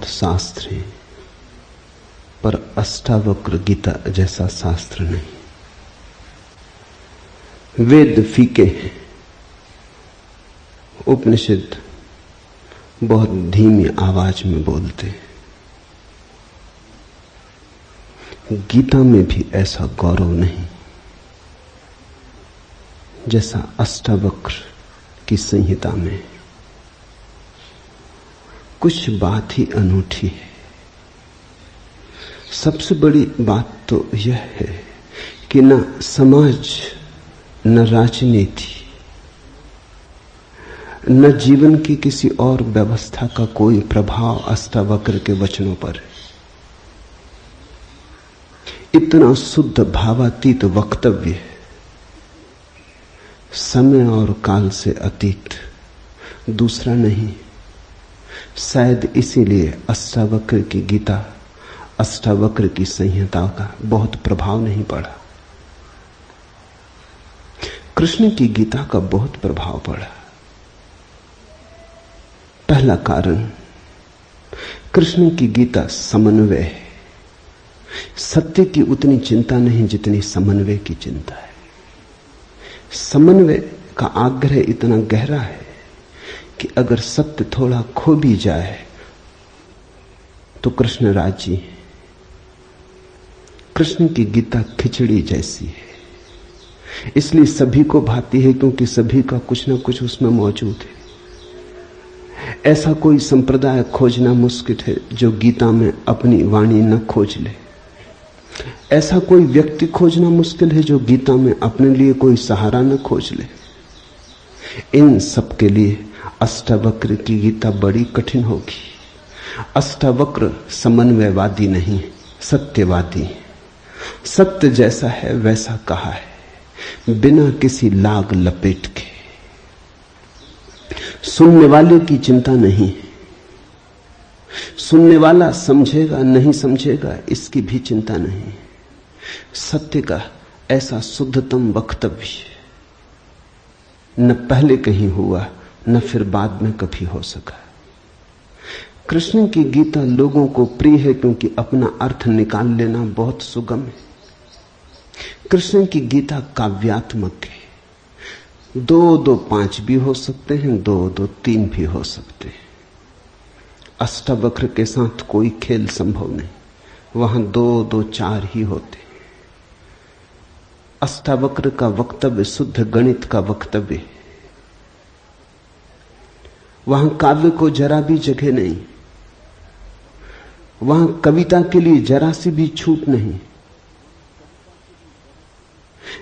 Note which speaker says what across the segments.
Speaker 1: शास्त्र हैं, पर अष्टावक्र गीता जैसा शास्त्र नहीं। वेद फीके हैं, उपनिषद बहुत धीमी आवाज में बोलते हैं। गीता में भी ऐसा गौरव नहीं जैसा अष्टावक्र की संहिता में। कुछ बात ही अनूठी है। सबसे बड़ी बात तो यह है कि न समाज, न राजनीति, न जीवन की किसी और व्यवस्था का कोई प्रभाव अष्टावक्र के वचनों पर है। इतना शुद्ध भावातीत वक्तव्य है, समय और काल से अतीत, दूसरा नहीं। शायद इसीलिए अष्टावक्र की गीता, अष्टावक्र की संहिता का बहुत प्रभाव नहीं पड़ा। कृष्ण की गीता का बहुत प्रभाव पड़ा। पहला कारण, कृष्ण की गीता समन्वय है। सत्य की उतनी चिंता नहीं जितनी समन्वय की चिंता है। समन्वय का आग्रह इतना गहरा है कि अगर सत्य थोड़ा खो भी जाए तो कृष्ण राजी है। कृष्ण की गीता खिचड़ी जैसी है, इसलिए सभी को भाती है, क्योंकि सभी का कुछ ना कुछ उसमें मौजूद है। ऐसा कोई संप्रदाय खोजना मुश्किल है जो गीता में अपनी वाणी न खोज ले। ऐसा कोई व्यक्ति खोजना मुश्किल है जो गीता में अपने लिए कोई सहारा न खोज ले। इन सब के लिए अष्टावक्र की गीता बड़ी कठिन होगी। अष्टावक्र समन्वयवादी नहीं, सत्यवादी। सत्य जैसा है वैसा कहा है, बिना किसी लाग लपेट के। सुनने वाले की चिंता नहीं, सुनने वाला समझेगा नहीं समझेगा इसकी भी चिंता नहीं। सत्य का ऐसा शुद्धतम वक्तव्य न पहले कहीं हुआ, न फिर बाद में कभी हो सका। कृष्ण की गीता लोगों को प्रिय है क्योंकि अपना अर्थ निकाल लेना बहुत सुगम है। कृष्ण की गीता काव्यात्मक है। 2-2 5 भी हो सकते हैं, 2-2 3 भी हो सकते हैं। अष्टावक्र के साथ कोई खेल संभव नहीं, वहां 2-2 4 ही होते। अष्टावक्र का वक्तव्य शुद्ध गणित का वक्तव्य है। वहां काव्य को जरा भी जगह नहीं, वहां कविता के लिए जरा सी भी छूट नहीं।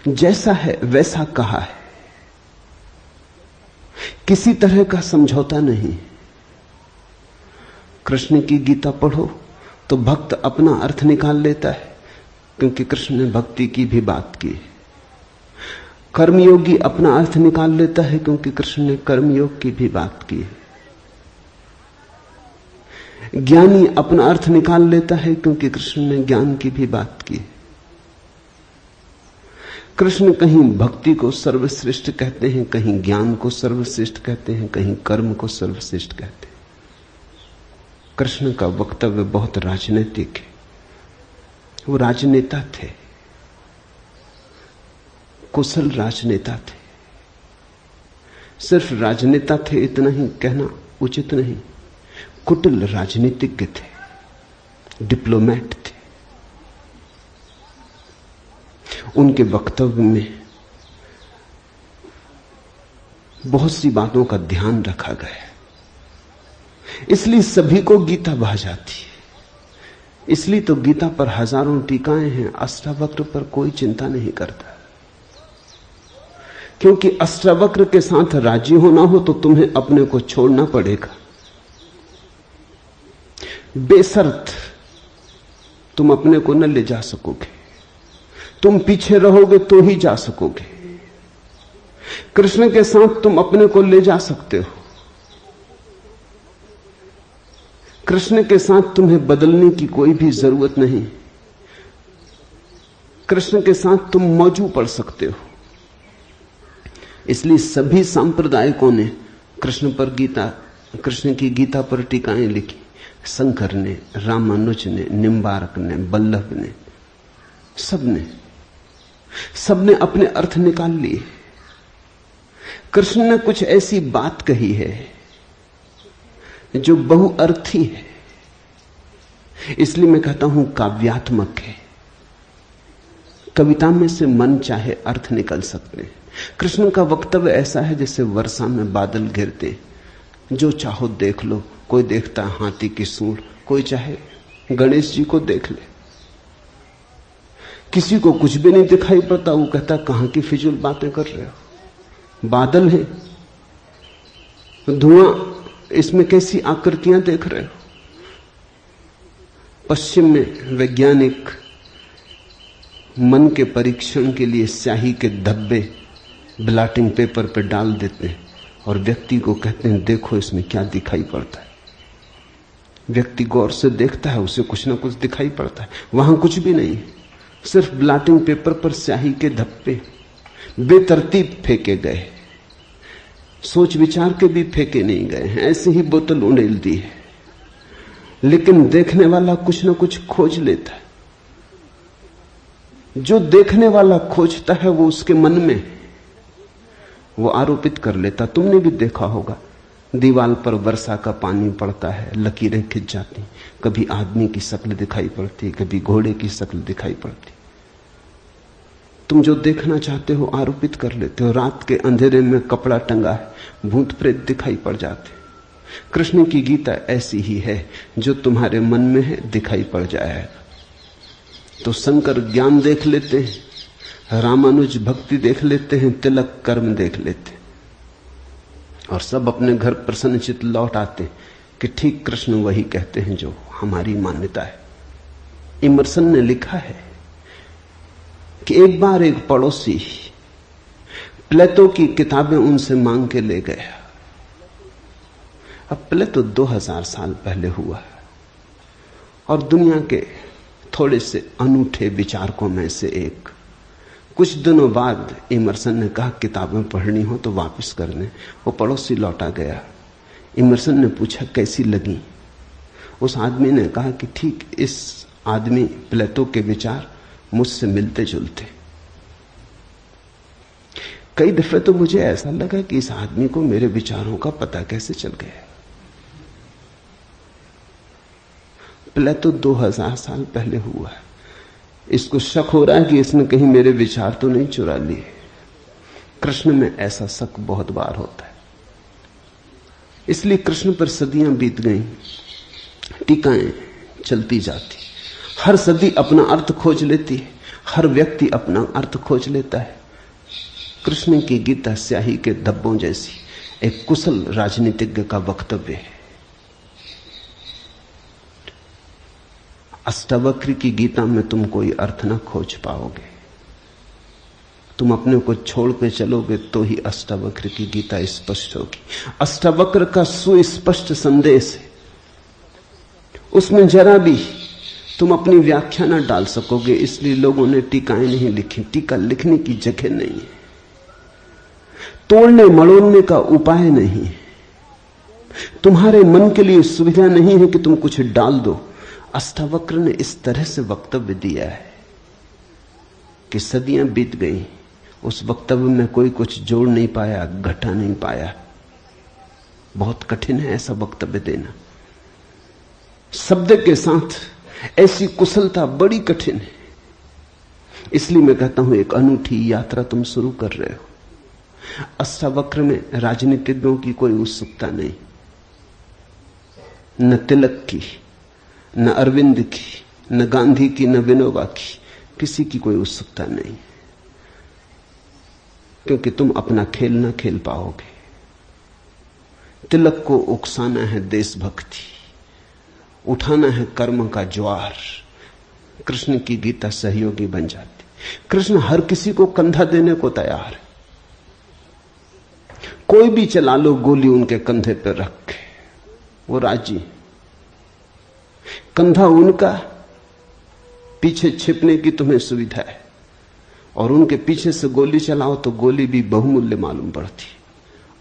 Speaker 1: जैसा है वैसा कहा है, किसी तरह का समझौता नहीं। कृष्ण की गीता पढ़ो तो भक्त अपना अर्थ निकाल लेता है, क्योंकि कृष्ण ने भक्ति की भी बात की। कर्मयोगी अपना अर्थ निकाल लेता है क्योंकि कृष्ण ने कर्मयोग की भी बात की। ज्ञानी अपना अर्थ निकाल लेता है क्योंकि कृष्ण ने ज्ञान की भी बात की। कृष्ण कहीं भक्ति को सर्वश्रेष्ठ कहते हैं, कहीं ज्ञान को सर्वश्रेष्ठ कहते हैं, कहीं कर्म को सर्वश्रेष्ठ कहते हैं। कृष्ण का वक्तव्य बहुत राजनीतिक है। वो राजनेता थे, कुशल राजनेता थे। सिर्फ राजनेता थे इतना ही कहना उचित नहीं, कुटिल राजनीतिज्ञ थे, डिप्लोमेट थे। उनके वक्तव्य में बहुत सी बातों का ध्यान रखा गया, इसलिए सभी को गीता भा जाती है। इसलिए तो गीता पर हजारों टीकाएं हैं, अष्टावक्र पर कोई चिंता नहीं करता। क्योंकि अष्टावक्र के साथ राजी होना हो तो तुम्हें अपने को छोड़ना पड़ेगा। बेशर्त तुम अपने को न ले जा सकोगे, तुम पीछे रहोगे तो ही जा सकोगे। कृष्ण के साथ तुम अपने को ले जा सकते हो। कृष्ण के साथ तुम्हें बदलने की कोई भी जरूरत नहीं। कृष्ण के साथ तुम मौजू पड़ सकते हो। इसलिए सभी सांप्रदायिकों ने कृष्ण की गीता पर टीकाएं लिखी। शंकर ने, रामानुज ने, निम्बार्क ने, बल्लभ ने, सबने अपने अर्थ निकाल लिए। कृष्ण ने कुछ ऐसी बात कही है जो बहुअर्थी है, इसलिए मैं कहता हूं काव्यात्मक है। कविता में से मन चाहे अर्थ निकल सकते हैं। कृष्ण का वक्तव्य ऐसा है जैसे वर्षा में बादल घिरते, जो चाहो देख लो। कोई देखता है हाथी की सूंड, कोई चाहे गणेश जी को देख ले। किसी को कुछ भी नहीं दिखाई पड़ता, वो कहता कहां की फिजूल बातें कर रहे हो, बादल है, धुआं, इसमें कैसी आकृतियां देख रहे हो। पश्चिम में वैज्ञानिक मन के परीक्षण के लिए स्याही के धब्बे ब्लॉटिंग पेपर पर डाल देते हैं और व्यक्ति को कहते हैं देखो इसमें क्या दिखाई पड़ता है। व्यक्ति गौर से देखता है, उसे कुछ ना कुछ दिखाई पड़ता है। वहां कुछ भी नहीं, सिर्फ ब्लॉटिंग पेपर पर स्याही के धब्बे बेतरतीब फेंके गए, सोच विचार के भी फेंके नहीं गए हैं, ऐसे ही बोतल उड़ेल दी है। लेकिन देखने वाला कुछ ना कुछ खोज लेता है। जो देखने वाला खोजता है वो उसके मन में, वो आरोपित कर लेता। तुमने भी देखा होगा, दीवार पर वर्षा का पानी पड़ता है, लकीरें खिंच जाती, कभी आदमी की शक्ल दिखाई पड़ती, कभी घोड़े की शक्ल दिखाई पड़ती। तुम जो देखना चाहते हो आरोपित कर लेते हो। रात के अंधेरे में कपड़ा टंगा है, भूत प्रेत दिखाई पड़ जाते। कृष्ण की गीता ऐसी ही है, जो तुम्हारे मन में है दिखाई पड़ जाएगा। तो शंकर ज्ञान देख लेते हैं, रामानुज भक्ति देख लेते हैं, तिलक कर्म देख लेते हैं, और सब अपने घर प्रसन्नचित्त लौट आते कि ठीक कृष्ण वही कहते हैं जो हमारी मान्यता है। इमर्सन ने लिखा है कि एक बार एक पड़ोसी प्लेटो की किताबें उनसे मांग के ले गया। अब प्लेटो 2000 साल पहले हुआ और दुनिया के थोड़े से अनूठे विचारकों में से एक। कुछ दिनों बाद इमर्सन ने कहा किताबें पढ़नी हो तो वापस करने। वो पड़ोसी लौटा गया। इमर्सन ने पूछा कैसी लगी। उस आदमी ने कहा कि ठीक इस आदमी प्लेटो के विचार मुझसे मिलते जुलते। कई दफे तो मुझे ऐसा लगा कि इस आदमी को मेरे विचारों का पता कैसे चल गया। प्लेटो 2000 साल पहले हुआ है। इसको शक हो रहा है कि इसने कहीं मेरे विचार तो नहीं चुरा लिए। कृष्ण में ऐसा शक बहुत बार होता है। इसलिए कृष्ण पर सदियां बीत गईं, टीकाएं चलती जाती, हर सदी अपना अर्थ खोज लेती है, हर व्यक्ति अपना अर्थ खोज लेता है। कृष्ण की गीता स्याही के धब्बों जैसी एक कुशल राजनीतिज्ञ का वक्तव्य है। अष्टावक्र की गीता में तुम कोई अर्थ ना खोज पाओगे। तुम अपने को छोड़ के चलोगे तो ही अष्टावक्र की गीता स्पष्ट होगी। अष्टावक्र का सुस्पष्ट संदेश है, उसमें जरा भी तुम अपनी व्याख्या ना डाल सकोगे। इसलिए लोगों ने टीकाएं नहीं लिखी। टीका लिखने की जगह नहीं है, तोड़ने मड़ोड़ने का उपाय नहीं है, तुम्हारे मन के लिए सुविधा नहीं है कि तुम कुछ डाल दो। अष्टावक्र ने इस तरह से वक्तव्य दिया है कि सदियां बीत गई, उस वक्तव्य में कोई कुछ जोड़ नहीं पाया, घटा नहीं पाया। बहुत कठिन है ऐसा वक्तव्य देना। शब्द के साथ ऐसी कुशलता बड़ी कठिन है। इसलिए मैं कहता हूं एक अनूठी यात्रा तुम शुरू कर रहे हो। अष्टावक्र में राजनीतिज्ञों की कोई उत्सुकता नहीं, न तिलक की, न अरविंद की, न गांधी की, न विनोबा की, किसी की कोई उत्सुकता नहीं, क्योंकि तुम अपना खेल न खेल पाओगे। तिलक को उकसाना है देशभक्ति, उठाना है कर्म का ज्वार। कृष्ण की गीता सहयोगी बन जाती। कृष्ण हर किसी को कंधा देने को तैयार है। कोई भी चला लो गोली उनके कंधे पर रख के, वो राजी। कंधा उनका, पीछे छिपने की तुम्हें सुविधा है, और उनके पीछे से गोली चलाओ तो गोली भी बहुमूल्य मालूम पड़ती।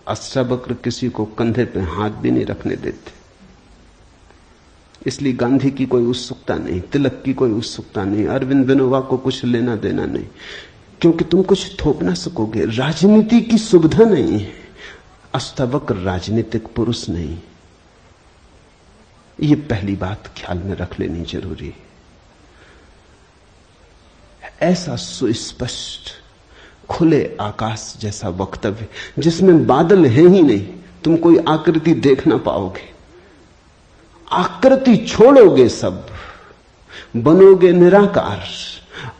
Speaker 1: अष्टावक्र किसी को कंधे पे हाथ भी नहीं रखने देते। इसलिए गांधी की कोई उत्सुकता नहीं, तिलक की कोई उत्सुकता नहीं, अरविंद विनोबा को कुछ लेना देना नहीं, क्योंकि तुम कुछ थोप ना सकोगे। राजनीति की सुविधा नहीं है। अष्टावक्र राजनीतिक पुरुष नहीं। ये पहली बात ख्याल में रख लेनी जरूरी है। ऐसा सुस्पष्ट खुले आकाश जैसा वक्तव्य जिसमें बादल है ही नहीं, तुम कोई आकृति देख ना पाओगे, आकृति छोड़ोगे, सब बनोगे निराकार,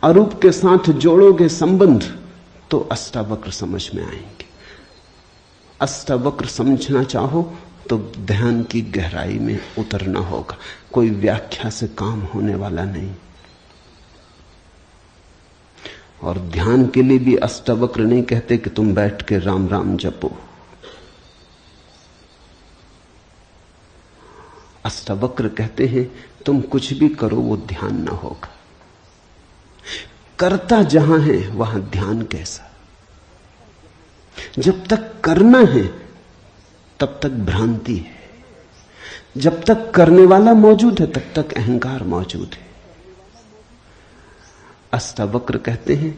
Speaker 1: अरूप के साथ जोड़ोगे संबंध, तो अष्टावक्र समझ में आएंगे। अष्टावक्र समझना चाहो तो ध्यान की गहराई में उतरना होगा। कोई व्याख्या से काम होने वाला नहीं। और ध्यान के लिए भी अष्टावक्र नहीं कहते कि तुम बैठ के राम राम जपो। अष्टावक्र कहते हैं तुम कुछ भी करो वो ध्यान ना होगा। करता जहां है वहां ध्यान कैसा? जब तक करना है तब तक भ्रांति है, जब तक करने वाला मौजूद है तब तक अहंकार मौजूद है। अष्टावक्र कहते हैं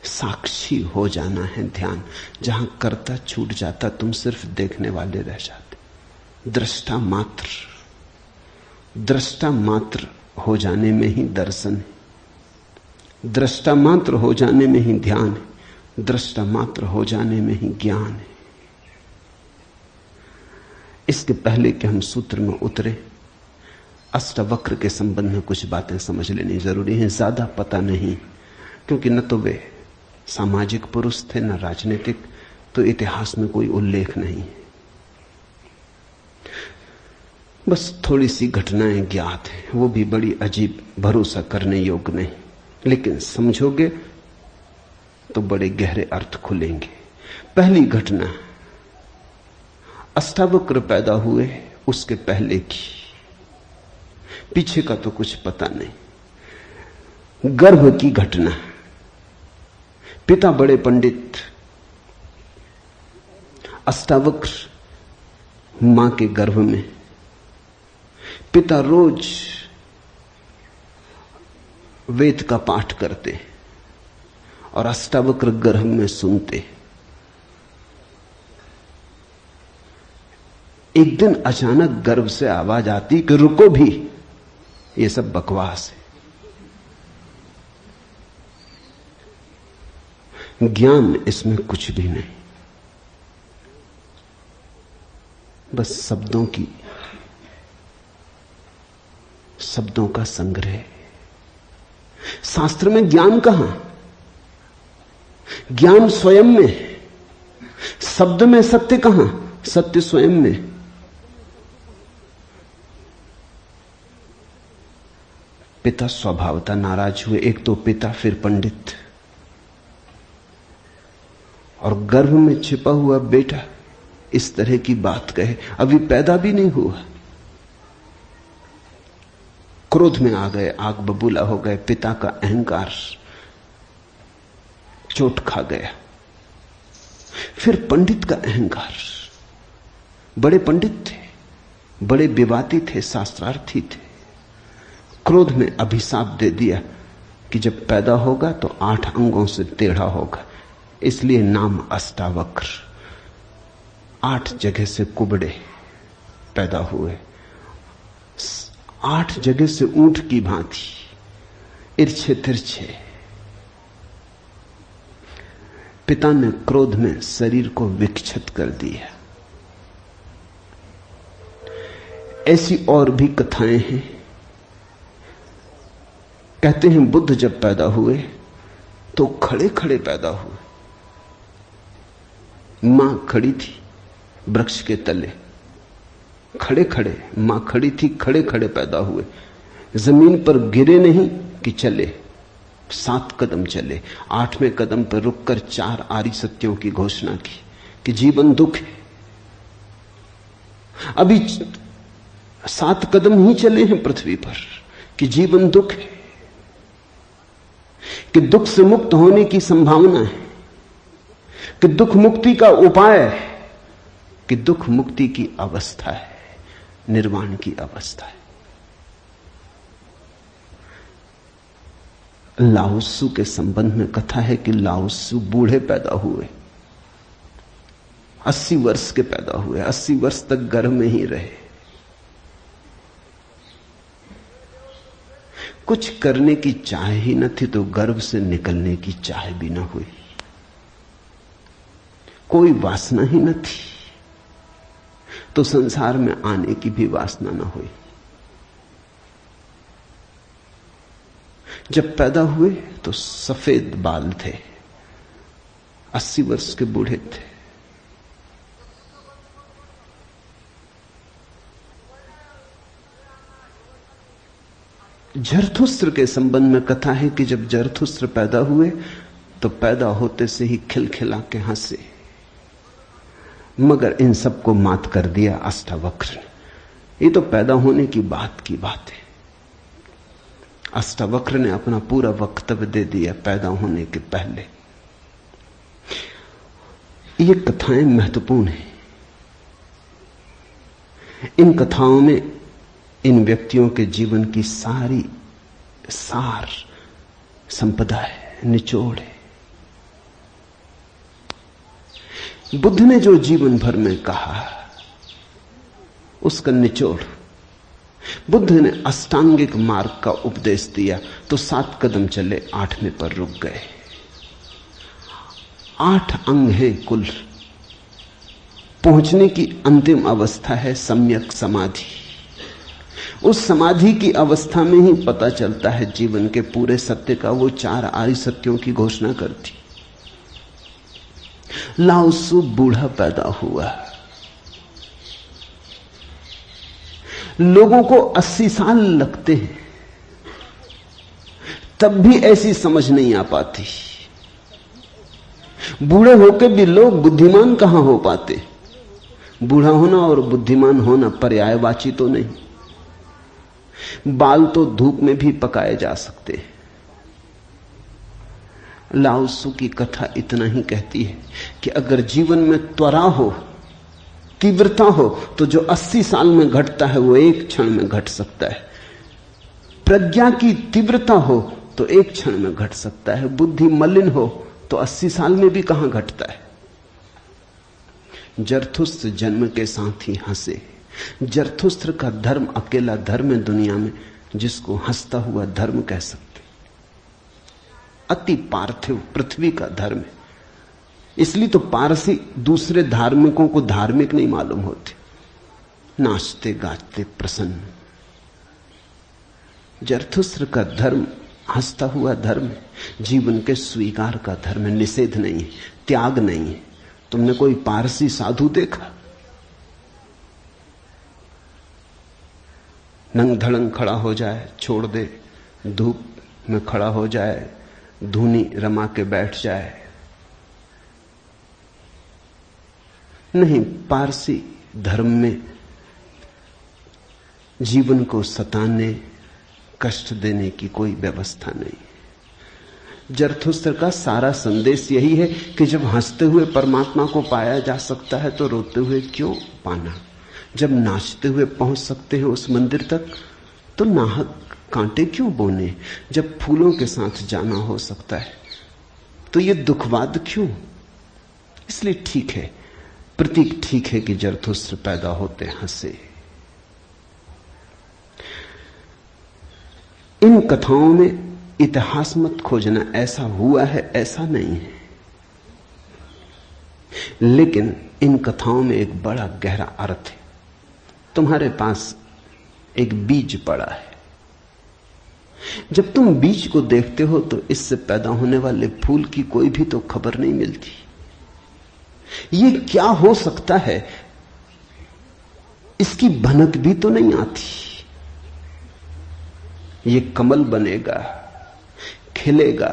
Speaker 1: साक्षी हो जाना है ध्यान। जहां करता छूट जाता तुम सिर्फ देखने वाले रह जाते। दृष्टा मात्र, दृष्टा मात्र हो जाने में ही दर्शन है, दृष्टा मात्र हो जाने में ही ध्यान है, दृष्टा मात्र हो जाने में ही ज्ञान है। इसके पहले कि हम सूत्र में उतरे, अष्टावक्र के संबंध में कुछ बातें समझ लेनी जरूरी है। ज्यादा पता नहीं, क्योंकि न तो वे सामाजिक पुरुष थे न राजनीतिक, तो इतिहास में कोई उल्लेख नहीं है। बस थोड़ी सी घटनाएं ज्ञात हैं, वो भी बड़ी अजीब, भरोसा करने योग्य नहीं, लेकिन समझोगे तो बड़े गहरे अर्थ खुलेंगे। पहली घटना, अष्टावक्र पैदा हुए उसके पहले की, पीछे का तो कुछ पता नहीं। गर्भ की घटना, पिता बड़े पंडित, अष्टावक्र मां के गर्भ में। पिता रोज वेद का पाठ करते और अष्टावक्र गर्भ में सुनते। एक दिन अचानक गर्भ से आवाज आती कि रुको भी, ये सब बकवास है, ज्ञान इसमें कुछ भी नहीं, बस शब्दों का संग्रह। शास्त्र में ज्ञान कहां? ज्ञान स्वयं में है। शब्द में सत्य कहां? सत्य स्वयं में। पिता स्वभावतः नाराज हुए। एक तो पिता, फिर पंडित, और गर्भ में छिपा हुआ बेटा इस तरह की बात कहे, अभी पैदा भी नहीं हुआ। क्रोध में आ गए, आग बबूला हो गए। पिता का अहंकार चोट खा गया। फिर पंडित का अहंकार, बड़े पंडित थे, बड़े विवादी थे, शास्त्रार्थी थे। क्रोध में अभिशाप दे दिया कि जब पैदा होगा तो 8 अंगों से टेढ़ा होगा, इसलिए नाम अष्टावक्र। 8 जगह से कुबड़े पैदा हुए, 8 जगह से ऊंट की भांति इर्छे तिरछे। पिता ने क्रोध में शरीर को विक्षत कर दिया। ऐसी और भी कथाएं हैं। कहते हैं बुद्ध जब पैदा हुए तो खड़े खड़े पैदा हुए। मां खड़ी थी वृक्ष के तले, खड़े खड़े मां खड़ी थी, खड़े खड़े पैदा हुए। जमीन पर गिरे नहीं कि चले, 7 कदम चले। 8वें कदम पर रुककर 4 आर्य सत्यों की घोषणा की कि जीवन दुख है। अभी 7 कदम ही चले हैं पृथ्वी पर कि जीवन दुख है, कि दुख से मुक्त होने की संभावना है, कि दुख मुक्ति का उपाय है, कि दुख मुक्ति की अवस्था है, निर्वाण की अवस्था है। लाओत्सु के संबंध में कथा है कि लाओत्सु बूढ़े पैदा हुए, 80 वर्ष के पैदा हुए, 80 वर्ष तक गर्भ में ही रहे। कुछ करने की चाह ही न थी तो गर्भ से निकलने की चाह भी न हुई, कोई वासना ही न थी तो संसार में आने की भी वासना न हुई। जब पैदा हुए तो सफेद बाल थे, 80 वर्ष के बूढ़े थे। जरथुस्त्र के संबंध में कथा है कि जब जरथुस्त्र पैदा हुए तो पैदा होते से ही खिलखिला के हंसे, मगर इन सबको मात कर दिया अष्टावक्र ने। ये तो पैदा होने की बात है। अष्टावक्र ने अपना पूरा वक्तव्य दे दिया पैदा होने के पहले। ये कथाएं महत्वपूर्ण हैं। इन कथाओं में इन व्यक्तियों के जीवन की सारी सार संपदा है, निचोड़ है। बुद्ध ने जो जीवन भर में कहा उसका निचोड़। बुद्ध ने अष्टांगिक मार्ग का उपदेश दिया तो 7 कदम चले, 8वें पर रुक गए। 8 अंग है कुल। पहुंचने की अंतिम अवस्था है सम्यक समाधि। उस समाधि की अवस्था में ही पता चलता है जीवन के पूरे सत्य का। वो 4 आर्य सत्यों की घोषणा करती। लाओत्सु बूढ़ा पैदा हुआ। लोगों को 80 साल लगते हैं, तब भी ऐसी समझ नहीं आ पाती। बूढ़े होकर भी लोग बुद्धिमान कहां हो पाते। बूढ़ा होना और बुद्धिमान होना पर्यायवाची तो नहीं। बाल तो धूप में भी पकाए जा सकते हैं। लाओत्सु की कथा इतना ही कहती है कि अगर जीवन में त्वरा हो, तीव्रता हो, तो जो 80 साल में घटता है वो एक क्षण में घट सकता है। प्रज्ञा की तीव्रता हो तो एक क्षण में घट सकता है। बुद्धि मलिन हो तो 80 साल में भी कहां घटता है। जरथुस्त्र जन्म के साथ ही हंसे। जरथुस्त्र का धर्म अकेला धर्म है दुनिया में जिसको हंसता हुआ धर्म कह सकते। अति पार्थिव पृथ्वी का धर्म है। इसलिए तो पारसी दूसरे धार्मिकों को धार्मिक नहीं मालूम होते, नाचते गाते प्रसन्न। जरथुस्त्र का धर्म हंसता हुआ धर्म है, जीवन के स्वीकार का धर्म है, निषेध नहीं है, त्याग नहीं है। तुमने कोई पारसी साधु देखा? नंग धड़ंग खड़ा हो जाए, छोड़ दे, धूप में खड़ा हो जाए, धूनी रमा के बैठ जाए? नहीं, पारसी धर्म में जीवन को सताने, कष्ट देने की कोई व्यवस्था नहीं। जरथुस्त्र का सारा संदेश यही है कि जब हंसते हुए परमात्मा को पाया जा सकता है तो रोते हुए क्यों पाना। जब नाचते हुए पहुंच सकते हैं उस मंदिर तक तो नाहक कांटे क्यों बोने। जब फूलों के साथ जाना हो सकता है तो ये दुखवाद क्यों। इसलिए ठीक है, प्रतीक ठीक है कि जरथुस्त्र पैदा होते हंसे। इन कथाओं में इतिहास मत खोजना, ऐसा हुआ है ऐसा नहीं है, लेकिन इन कथाओं में एक बड़ा गहरा अर्थ है। तुम्हारे पास एक बीज पड़ा है। जब तुम बीज को देखते हो तो इससे पैदा होने वाले फूल की कोई भी तो खबर नहीं मिलती। ये क्या हो सकता है इसकी भनक भी तो नहीं आती। ये कमल बनेगा, खिलेगा,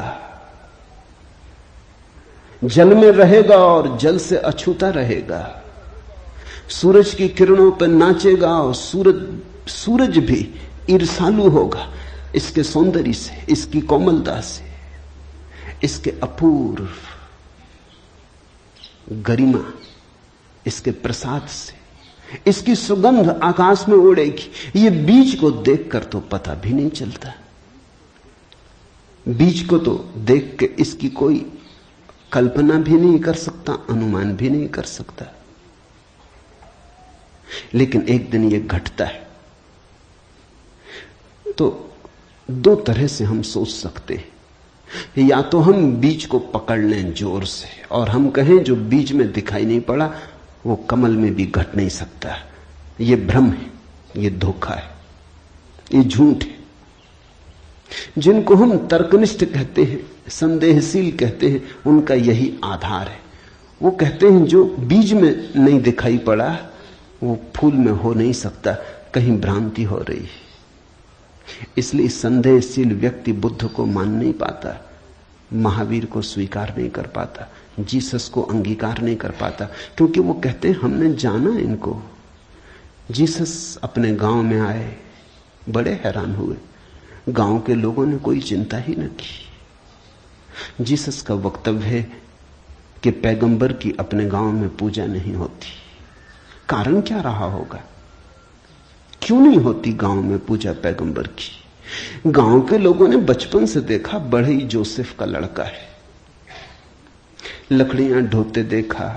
Speaker 1: जल में रहेगा और जल से अछूता रहेगा, सूरज की किरणों पर नाचेगा और सूरज भी ईर्ष्यालु होगा इसके सौंदर्य से, इसकी कोमलता से, इसके अपूर्व गरिमा, इसके प्रसाद से, इसकी सुगंध आकाश में उड़ेगी। ये बीज को देखकर तो पता भी नहीं चलता। बीज को तो देख के इसकी कोई कल्पना भी नहीं कर सकता, अनुमान भी नहीं कर सकता, लेकिन एक दिन यह घटता है। तो दो तरह से हम सोच सकते हैं। या तो हम बीज को पकड़ लें जोर से और हम कहें जो बीज में दिखाई नहीं पड़ा वो कमल में भी घट नहीं सकता। ये भ्रम है, ये धोखा है, ये झूठ है। जिनको हम तर्कनिष्ठ कहते हैं, संदेहशील कहते हैं, उनका यही आधार है। वो कहते हैं जो बीज में नहीं दिखाई पड़ा वो फूल में हो नहीं सकता, कहीं भ्रांति हो रही है। इसलिए संदेहशील व्यक्ति बुद्ध को मान नहीं पाता, महावीर को स्वीकार नहीं कर पाता, जीसस को अंगीकार नहीं कर पाता, क्योंकि वो कहते हैं हमने जाना इनको। जीसस अपने गांव में आए, बड़े हैरान हुए, गांव के लोगों ने कोई चिंता ही न की। जीसस का वक्तव्य है कि पैगंबर की अपने गांव में पूजा नहीं होती। कारण क्या रहा होगा, क्यों नहीं होती गांव में पूजा पैगंबर की? गांव के लोगों ने बचपन से देखा, बड़े ही जोसेफ का लड़का है, लकड़ियां ढोते देखा,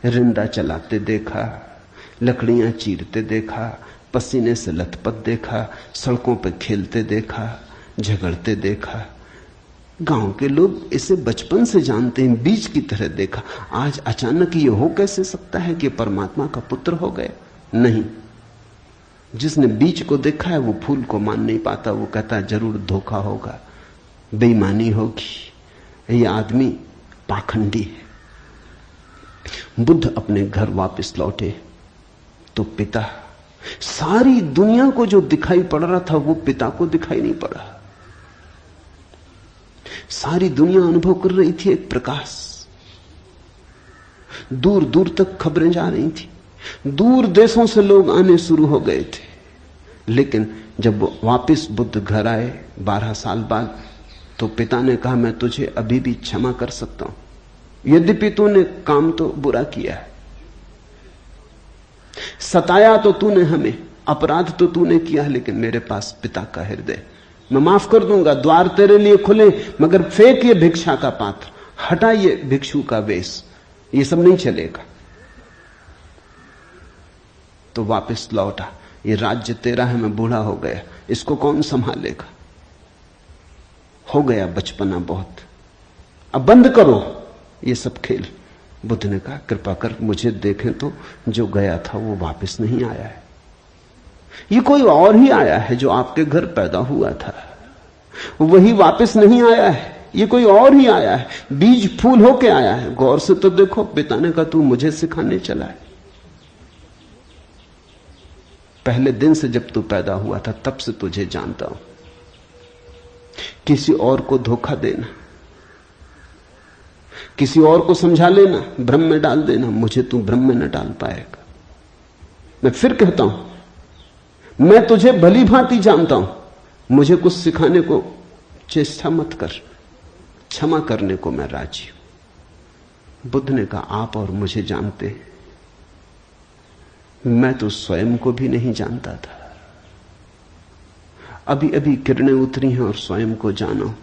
Speaker 1: रिंदा चलाते देखा, लकड़ियां चीरते देखा, पसीने से लथपथ देखा, सड़कों पर खेलते देखा, झगड़ते देखा। गांव के लोग इसे बचपन से जानते हैं, बीज की तरह देखा। आज अचानक ये हो कैसे सकता है कि परमात्मा का पुत्र हो गए? नहीं, जिसने बीज को देखा है वो फूल को मान नहीं पाता। वो कहता है जरूर धोखा होगा, बेईमानी होगी, ये आदमी पाखंडी है। बुद्ध अपने घर वापस लौटे तो पिता, सारी दुनिया को जो दिखाई पड़ रहा था वो पिता को दिखाई नहीं पड़ा। सारी दुनिया अनुभव कर रही थी एक प्रकाश, दूर दूर तक खबरें जा रही थी, दूर देशों से लोग आने शुरू हो गए थे। लेकिन जब वापस बुद्ध घर आए 12 साल बाद, तो पिता ने कहा मैं तुझे अभी भी क्षमा कर सकता हूं, यद्यपि तूने काम तो बुरा किया है, सताया तो तूने हमें, अपराध तो तूने किया, लेकिन मेरे पास पिता का हृदय, मैं माफ कर दूंगा, द्वार तेरे लिए खुले, मगर फेंक ये भिक्षा का पात्र, हटा ये भिक्षु का वेश, ये सब नहीं चलेगा। तो वापस लौटा, ये राज्य तेरा है, मैं बूढ़ा हो गया, इसको कौन संभालेगा? हो गया बचपना बहुत, अब बंद करो ये सब खेल। बुद्ध ने कहा कृपा कर मुझे देखें तो, जो गया था वो वापस नहीं आया है, ये कोई और ही आया है। जो आपके घर पैदा हुआ था वही वापस नहीं आया है, ये कोई और ही आया है, बीज फूल होके आया है। गौर से तो देखो। पिता ने कहा तू मुझे सिखाने चला है, पहले दिन से जब तू पैदा हुआ था तब से तुझे जानता हूं। किसी और को धोखा देना, किसी और को समझा लेना, भ्रम में डाल देना, मुझे तू भ्रम में न डाल पाएगा। मैं फिर कहता हूं, मैं तुझे भली भांति जानता हूं, मुझे कुछ सिखाने को चेष्टा मत कर, क्षमा करने को मैं राजी हूं। बुद्ध ने कहा आप और मुझे जानते हैं, मैं तो स्वयं को भी नहीं जानता था, अभी अभी किरणें उतरी हैं और स्वयं को जाना।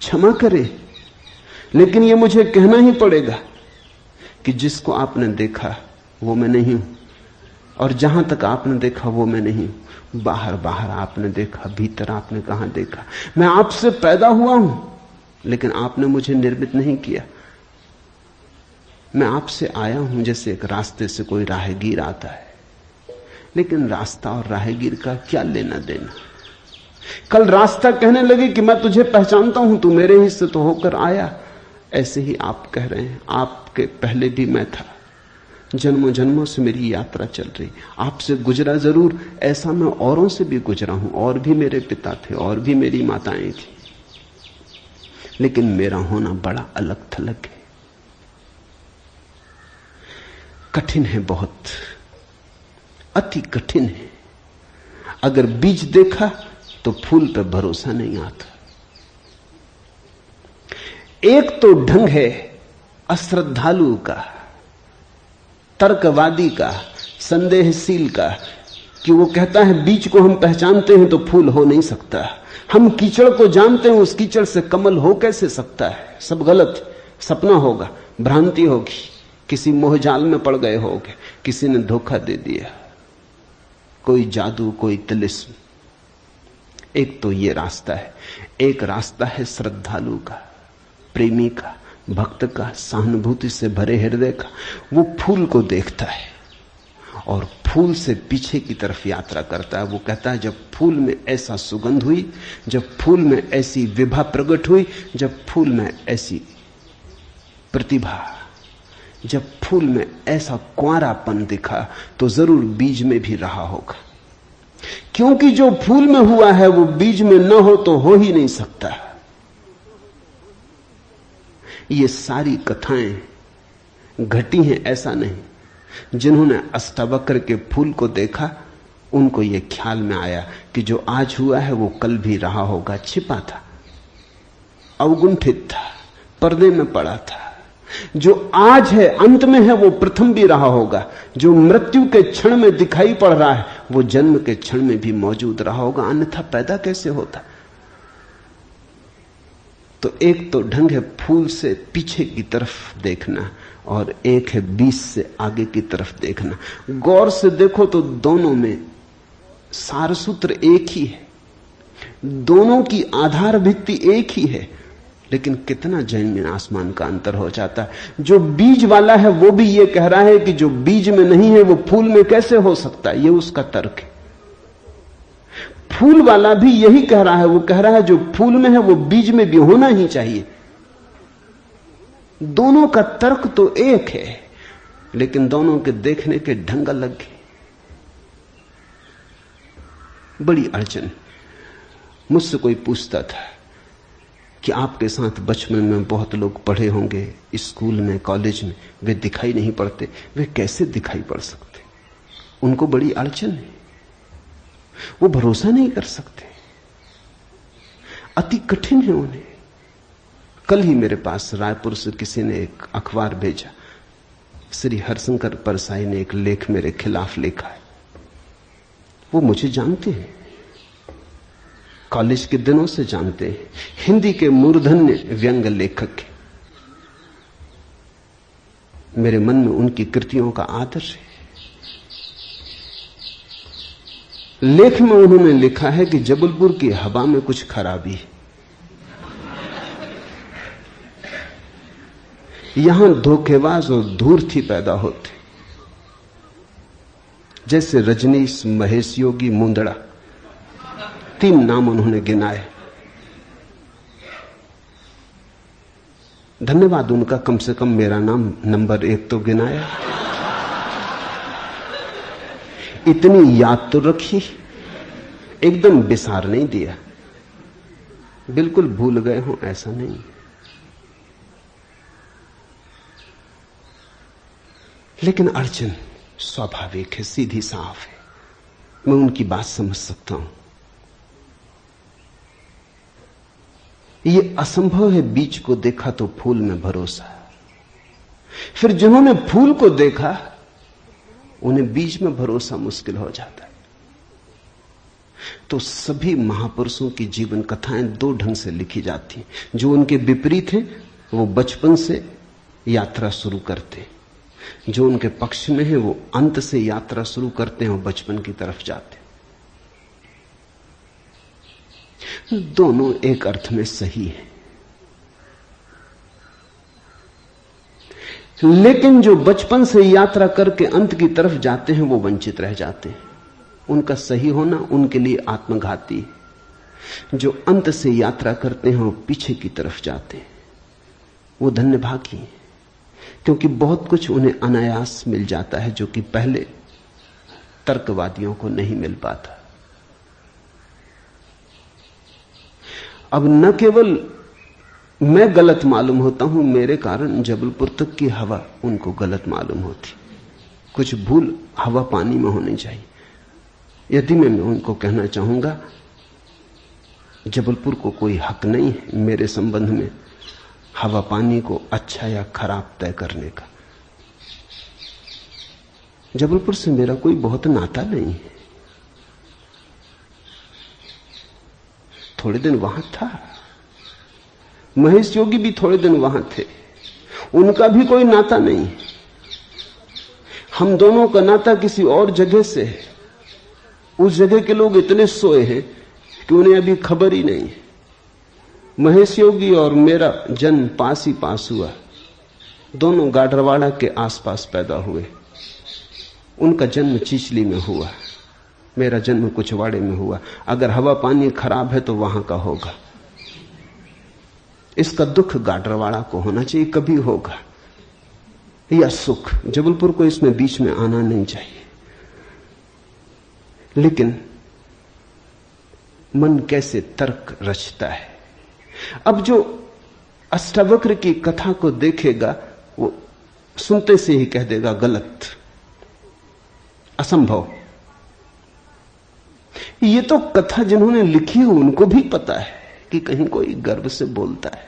Speaker 1: क्षमा करे, लेकिन यह मुझे कहना ही पड़ेगा कि जिसको आपने देखा वो मैं नहीं हूं, और जहां तक आपने देखा वो मैं नहीं हूं। बाहर बाहर आपने देखा, भीतर आपने कहां देखा? मैं आपसे पैदा हुआ हूं, लेकिन आपने मुझे निर्मित नहीं किया। मैं आपसे आया हूं जैसे एक रास्ते से कोई राहगीर आता है, लेकिन रास्ता और राहगीर का क्या लेना देना? कल रास्ता कहने लगे कि मैं तुझे पहचानता हूं, तू मेरे हिस्से तो होकर आया। ऐसे ही आप कह रहे हैं, आपके पहले भी मैं था, जन्मों जन्मों से मेरी यात्रा चल रही, आपसे गुजरा जरूर, ऐसा मैं औरों से भी गुजरा हूं, और भी मेरे पिता थे, और भी मेरी माताएं थी, लेकिन मेरा होना बड़ा अलग थलग है, कठिन है, बहुत अति कठिन है। अगर बीज देखा तो फूल पे भरोसा नहीं आता। एक तो ढंग है अश्रद्धालु का, तर्कवादी का, संदेहशील का, कि वो कहता है बीज को हम पहचानते हैं तो फूल हो नहीं सकता, हम कीचड़ को जानते हैं, उस कीचड़ से कमल हो कैसे सकता है। सब गलत, सपना होगा, भ्रांति होगी, किसी मोहजाल में पड़ गए होगे, किसी ने धोखा दे दिया, कोई जादू, कोई तिलिस्म। एक तो ये रास्ता है। एक रास्ता है श्रद्धालु का, प्रेमी का, भक्त का, सहानुभूति से भरे हृदय का। वो फूल को देखता है और फूल से पीछे की तरफ यात्रा करता है। वो कहता है जब फूल में ऐसा सुगंध हुई, जब फूल में ऐसी विभा प्रकट हुई, जब फूल में ऐसी प्रतिभा, जब फूल में ऐसा कुंवारापन दिखा, तो जरूर बीज में भी रहा होगा। क्योंकि जो फूल में हुआ है वो बीज में न हो तो हो ही नहीं सकता। ये सारी कथाएं घटी हैं ऐसा नहीं। जिन्होंने अष्टावक्र के फूल को देखा उनको ये ख्याल में आया कि जो आज हुआ है वो कल भी रहा होगा। छिपा था, अवगुंठित था, पर्दे में पड़ा था। जो आज है, अंत में है, वो प्रथम भी रहा होगा। जो मृत्यु के क्षण में दिखाई पड़ रहा है वो जन्म के क्षण में भी मौजूद रहा होगा, अन्यथा पैदा कैसे होता। तो एक तो ढंग है फूल से पीछे की तरफ देखना और एक है बीज से आगे की तरफ देखना। गौर से देखो तो दोनों में सारसूत्र एक ही है, दोनों की आधार भित्ति एक ही है, लेकिन कितना जमीन आसमान का अंतर हो जाता है। जो बीज वाला है वो भी ये कह रहा है कि जो बीज में नहीं है वो फूल में कैसे हो सकता है, ये उसका तर्क है। फूल वाला भी यही कह रहा है, वो कह रहा है जो फूल में है वो बीज में भी होना ही चाहिए। दोनों का तर्क तो एक है, लेकिन दोनों के देखने के ढंग अलग है। बड़ी अड़चन। मुझसे कोई पूछता था कि आपके साथ बचपन में बहुत लोग पढ़े होंगे, स्कूल में, कॉलेज में, वे दिखाई नहीं पड़ते। वे कैसे दिखाई पड़ सकते? उनको बड़ी अड़चन है, वो भरोसा नहीं कर सकते, अति कठिन है उन्हें। कल ही मेरे पास रायपुर से किसी ने एक अखबार भेजा, श्री हरशंकर परसाई ने एक लेख मेरे खिलाफ लिखा है। वो मुझे जानते हैं, कॉलेज के दिनों से जानते हैं, हिंदी के मूर्धन्य व्यंग लेखक हैं। मेरे मन में उनकी कृतियों का आदर है। लेख में उन्होंने लिखा है कि जबलपुर की हवा में कुछ खराबी है, यहां धोखेबाज और धूर्ती पैदा होते, जैसे रजनीश, महेश योगी, मुंदड़ा, 3 नाम उन्होंने गिनाए। धन्यवाद उनका, कम से कम मेरा नाम नंबर 1 तो गिनाया। इतनी याद तो रखी, एकदम बिसार नहीं दिया, बिल्कुल भूल गए हो ऐसा नहीं। लेकिन अड़चन स्वाभाविक है, सीधी साफ है, मैं उनकी बात समझ सकता हूं। यह असंभव है बीज को देखा तो फूल में भरोसा। फिर जिन्होंने फूल को देखा उन्हें बीज में भरोसा मुश्किल हो जाता है। तो सभी महापुरुषों की जीवन कथाएं 2 ढंग से लिखी जाती हैं। जो उनके विपरीत हैं वो बचपन से यात्रा शुरू करते हैं, जो उनके पक्ष में है वो अंत से यात्रा शुरू करते हैं और बचपन की तरफ जाते हैं। दोनों एक अर्थ में सही है, लेकिन जो बचपन से यात्रा करके अंत की तरफ जाते हैं वो वंचित रह जाते हैं। उनका सही होना उनके लिए आत्मघाती है। जो अंत से यात्रा करते हैं और पीछे की तरफ जाते हैं वो धन्यभागी हैं, क्योंकि बहुत कुछ उन्हें अनायास मिल जाता है जो कि पहले तर्कवादियों को नहीं मिल पाता। अब न केवल मैं गलत मालूम होता हूं, मेरे कारण जबलपुर तक की हवा उनको गलत मालूम होती। कुछ भूल हवा पानी में होनी चाहिए। यदि मैं उनको कहना चाहूंगा जबलपुर को कोई हक नहीं है मेरे संबंध में हवा पानी को अच्छा या खराब तय करने का। जबलपुर से मेरा कोई बहुत नाता नहीं है, थोड़े दिन वहां था, महेश योगी भी थोड़े दिन वहां थे, उनका भी कोई नाता नहीं। हम दोनों का नाता किसी और जगह से है। उस जगह के लोग इतने सोए हैं कि उन्हें अभी खबर ही नहीं है। महेश योगी और मेरा जन्म पास ही पास हुआ, दोनों गाडरवाड़ा के आसपास पैदा हुए। उनका जन्म चिचली में हुआ, मेरा जन्म कुचवाड़े में हुआ। अगर हवा पानी खराब है तो वहां का होगा। इसका दुख गाडरवाड़ा को होना चाहिए, कभी होगा, या सुख। जबलपुर को इसमें बीच में आना नहीं चाहिए। लेकिन मन कैसे तर्क रचता है। अब जो अष्टावक्र की कथा को देखेगा वो सुनते से ही कह देगा गलत, असंभव। ये तो कथा जिन्होंने लिखी है उनको भी पता है कि कहीं कोई गर्व से बोलता है।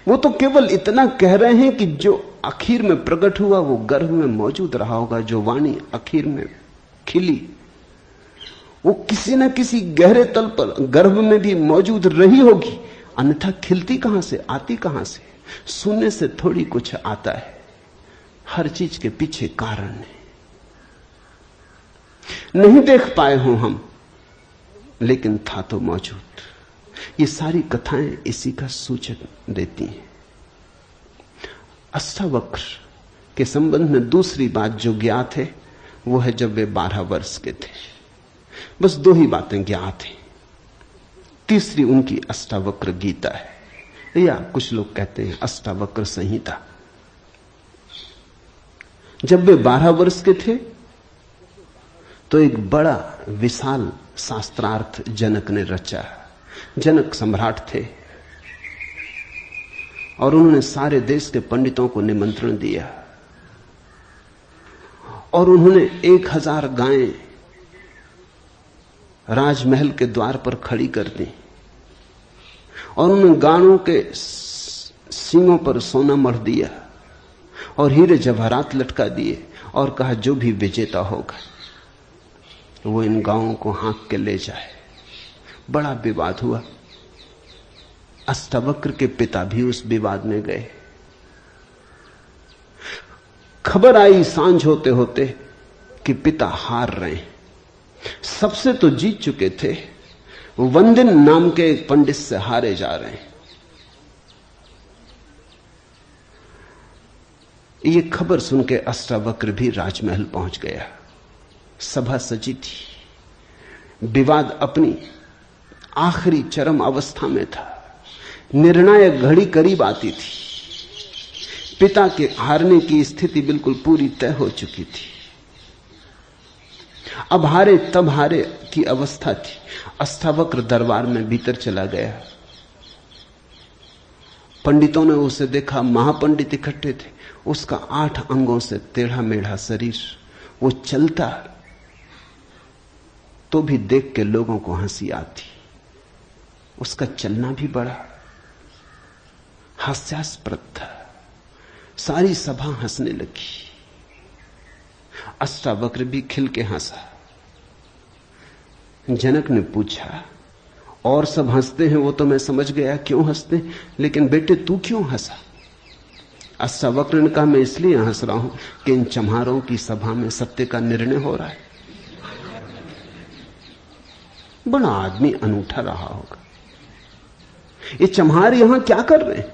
Speaker 1: वो तो केवल इतना कह रहे हैं कि जो आखिर में प्रकट हुआ वो गर्भ में मौजूद रहा होगा। जो वाणी आखिर में खिली वो किसी न किसी गहरे तल पर गर्भ में भी मौजूद रही होगी, अन्यथा खिलती कहां से, आती कहां से? सुनने से थोड़ी कुछ आता है, हर चीज के पीछे कारण है। नहीं देख पाए हो हम, लेकिन था तो मौजूद। ये सारी कथाएं इसी का सूचक देती हैं। अष्टावक्र के संबंध में दूसरी बात जो ज्ञात है वो है जब वे 12 वर्ष के थे। बस 2 ही बातें ज्ञात हैं। तीसरी उनकी अष्टावक्र गीता है, या कुछ लोग कहते हैं अष्टावक्र संहिता। जब वे 12 वर्ष के थे तो एक बड़ा विशाल शास्त्रार्थ जनक ने रचा। जनक सम्राट थे और उन्होंने सारे देश के पंडितों को निमंत्रण दिया और उन्होंने 1000 गायें राजमहल के द्वार पर खड़ी कर दी और उन्होंने गायों के सींगों पर सोना मढ़ दिया और हीरे जवाहरात लटका दिए और कहा जो भी विजेता होगा वो इन गायों को हाँक के ले जाए। बड़ा विवाद हुआ। अष्टावक्र के पिता भी उस विवाद में गए। खबर आई सांझ होते होते कि पिता हार रहे हैं। सबसे तो जीत चुके थे, वंदिन नाम के एक पंडित से हारे जा रहे हैं। ये खबर सुन के अष्टावक्र भी राजमहल पहुंच गया। सभा सजी थी, विवाद अपनी आखिरी चरम अवस्था में था, निर्णायक घड़ी करीब आती थी। पिता के हारने की स्थिति बिल्कुल पूरी तय हो चुकी थी। अब हारे तब हारे की अवस्था थी। अष्टावक्र दरबार में भीतर चला गया। पंडितों ने उसे देखा, महापंडित इकट्ठे थे। उसका 8 अंगों से टेढ़ा मेढ़ा शरीर, वो चलता तो भी देख के लोगों को हंसी आती। उसका चलना भी बड़ा हास्यास्पद था। सारी सभा हंसने लगी। अष्टावक्र भी खिल के हंसा। जनक ने पूछा, और सब हंसते हैं वो तो मैं समझ गया क्यों हंसते, लेकिन बेटे तू क्यों हंसा? अष्टावक्र ने कहा, मैं इसलिए हंस रहा हूं कि इन चम्हारों की सभा में सत्य का निर्णय हो रहा है। बड़ा आदमी अनूठा रहा होगा। ये चम्हार यहां क्या कर रहे हैं?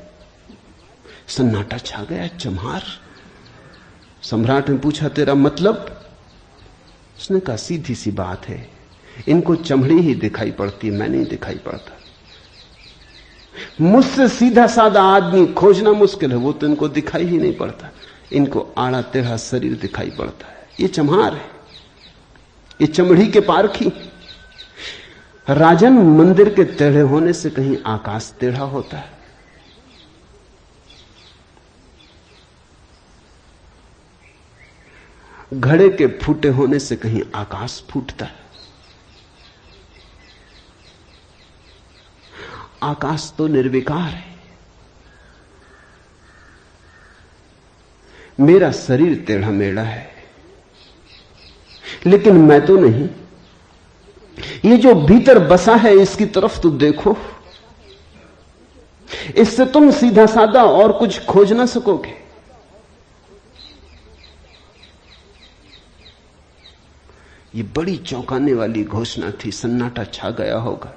Speaker 1: सन्नाटा छा गया। चम्हार? सम्राट ने पूछा, तेरा मतलब? उसने कहा, सीधी सी बात है, इनको चमड़ी ही दिखाई पड़ती, मैं नहीं दिखाई पड़ता। मुझसे सीधा साधा आदमी खोजना मुश्किल है, वो तो इनको दिखाई ही नहीं पड़ता। इनको आड़ा टेढ़ा शरीर दिखाई पड़ता है। ये चम्हार है, ये चमड़ी के पारखी। राजन, मंदिर के टेढ़े होने से कहीं आकाश टेढ़ा होता है? घड़े के फूटे होने से कहीं आकाश फूटता है? आकाश तो निर्विकार है। मेरा शरीर टेढ़ा मेढ़ा है, लेकिन मैं तो नहीं। ये जो भीतर बसा है इसकी तरफ तो देखो। इससे तुम सीधा साधा और कुछ खोज ना सकोगे। ये बड़ी चौंकाने वाली घोषणा थी। सन्नाटा छा गया होगा।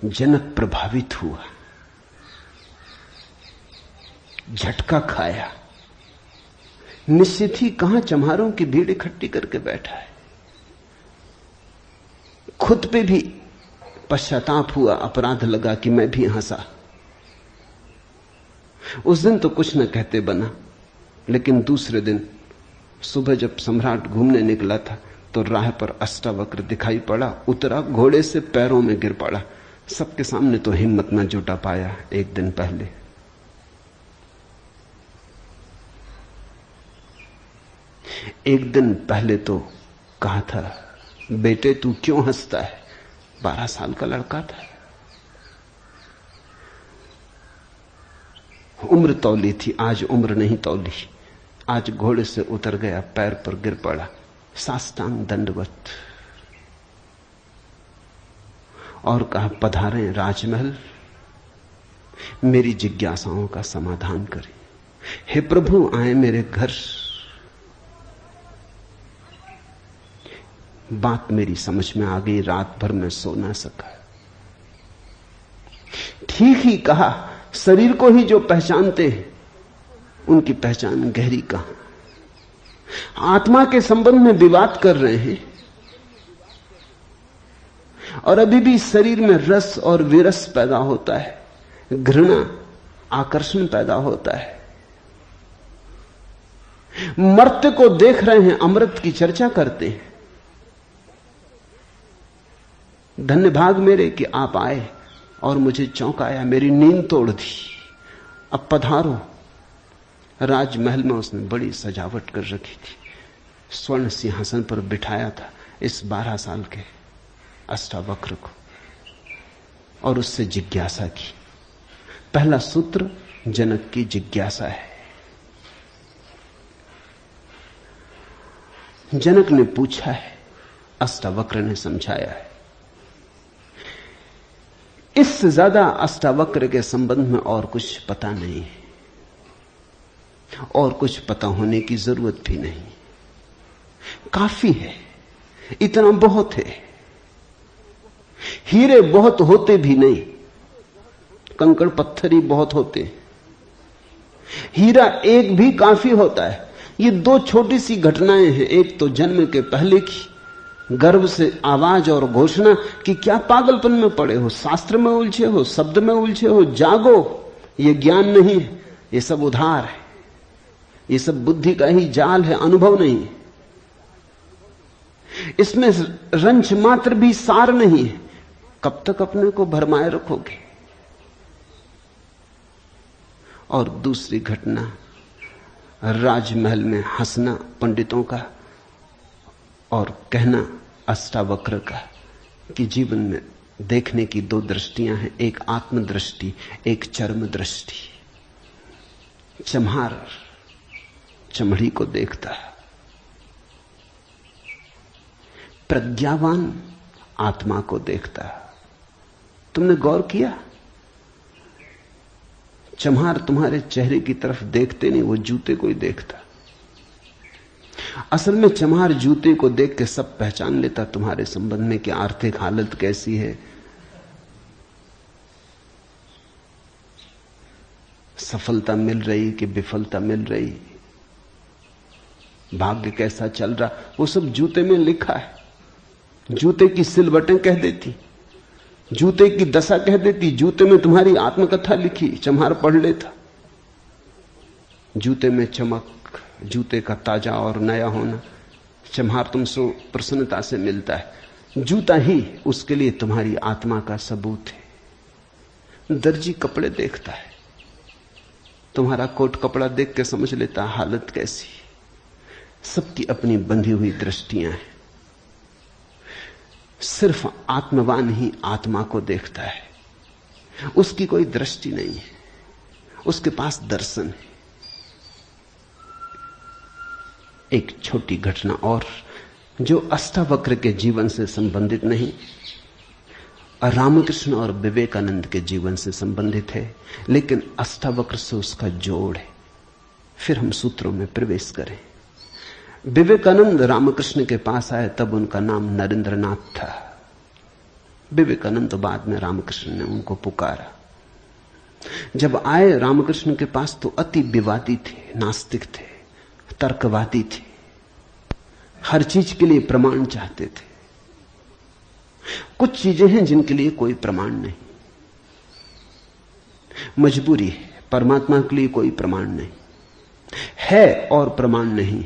Speaker 1: जनक प्रभावित हुआ, झटका खाया। निश्चित ही कहां चम्हारों की भीड़ इकट्ठी करके बैठा है। खुद पे भी पश्चाताप हुआ, अपराध लगा कि मैं भी हंसा। उस दिन तो कुछ न कहते बना, लेकिन दूसरे दिन सुबह जब सम्राट घूमने निकला था तो राह पर अष्टावक्र दिखाई पड़ा। उतरा, घोड़े से पैरों में गिर पड़ा। सबके सामने तो हिम्मत न जुटा पाया। एक दिन पहले तो कहा था, बेटे तू क्यों हंसता है? 12 साल का लड़का था। उम्र तौली थी, आज उम्र नहीं तौली। आज घोड़े से उतर गया, पैर पर गिर पड़ा, साष्टांग दंडवत, और कहा, पधारें राजमहल, मेरी जिज्ञासाओं का समाधान करें। हे प्रभु, आए मेरे घर। बात मेरी समझ में आ गई। रात भर मैं सो ना सका। ठीक ही कहा, शरीर को ही जो पहचानते हैं उनकी पहचान गहरी कहां। आत्मा के संबंध में विवाद कर रहे हैं और अभी भी शरीर में रस और विरस पैदा होता है, घृणा, आकर्षण पैदा होता है। मर्त्य को देख रहे हैं, अमृत की चर्चा करते हैं। धन्य भाग मेरे कि आप आए और मुझे चौंकाया, मेरी नींद तोड़ दी। अब पधारो। राजमहल में उसने बड़ी सजावट कर रखी थी। स्वर्ण सिंहासन पर बिठाया था इस 12 साल के अष्टावक्र को और उससे जिज्ञासा की। पहला सूत्र जनक की जिज्ञासा है। जनक ने पूछा है, अष्टावक्र ने समझाया है। इससे ज्यादा अष्टावक्र के संबंध में और कुछ पता नहीं है, और कुछ पता होने की जरूरत भी नहीं। काफी है, इतना बहुत है। हीरे बहुत होते भी नहीं, कंकड़ पत्थर ही बहुत होते। हीरा एक भी काफी होता है। ये 2 छोटी सी घटनाएं हैं। एक तो जन्म के पहले की गर्भ से आवाज और घोषणा कि क्या पागलपन में पड़े हो, शास्त्र में उलझे हो, शब्द में उलझे हो, जागो। ये ज्ञान नहीं है, ये सब उधार है, ये सब बुद्धि का ही जाल है, अनुभव नहीं है। इसमें रंच मात्र भी सार नहीं है। कब तक अपने को भरमाए रखोगे? और दूसरी घटना, राजमहल में हंसना पंडितों का और कहना अष्टावक्र का कि जीवन में देखने की 2 दृष्टियां हैं, एक आत्मदृष्टि, एक चर्म दृष्टि। चम्हार चमड़ी को देखता है, प्रज्ञावान आत्मा को देखता है। तुमने गौर किया? चम्हार तुम्हारे चेहरे की तरफ देखते नहीं, वो जूते को ही देखता। असल में चम्हार जूते को देख के सब पहचान लेता तुम्हारे संबंध में कि आर्थिक हालत कैसी है, सफलता मिल रही कि विफलता मिल रही, भाग्य कैसा चल रहा, वो सब जूते में लिखा है। जूते की सिलवटें कह देती, जूते की दशा कह देती। जूते में तुम्हारी आत्मकथा लिखी, चम्हार पढ़ लेता। जूते में चमक, जूते का ताजा और नया होना, चम्हार तुमसे प्रसन्नता से मिलता है। जूता ही उसके लिए तुम्हारी आत्मा का सबूत है। दर्जी कपड़े देखता है, तुम्हारा कोट कपड़ा देख के समझ लेता हालत कैसी। सबकी अपनी बंधी हुई दृष्टियां हैं। सिर्फ आत्मवान ही आत्मा को देखता है, उसकी कोई दृष्टि नहीं है, उसके पास दर्शन है। एक छोटी घटना और जो अष्टावक्र के जीवन से संबंधित नहीं, रामकृष्ण और विवेकानंद के जीवन से संबंधित है, लेकिन अष्टावक्र से उसका जोड़ है। फिर हम सूत्रों में प्रवेश करें। विवेकानंद रामकृष्ण के पास आए तब उनका नाम नरेंद्रनाथ था। विवेकानंद तो बाद में रामकृष्ण ने उनको पुकारा। जब आए रामकृष्ण के पास तो अति विवादी थे, नास्तिक थे, तर्कवादी थे, हर चीज के लिए प्रमाण चाहते थे। कुछ चीजें हैं जिनके लिए कोई प्रमाण नहीं, मजबूरी है। परमात्मा के लिए कोई प्रमाण नहीं है और प्रमाण नहीं।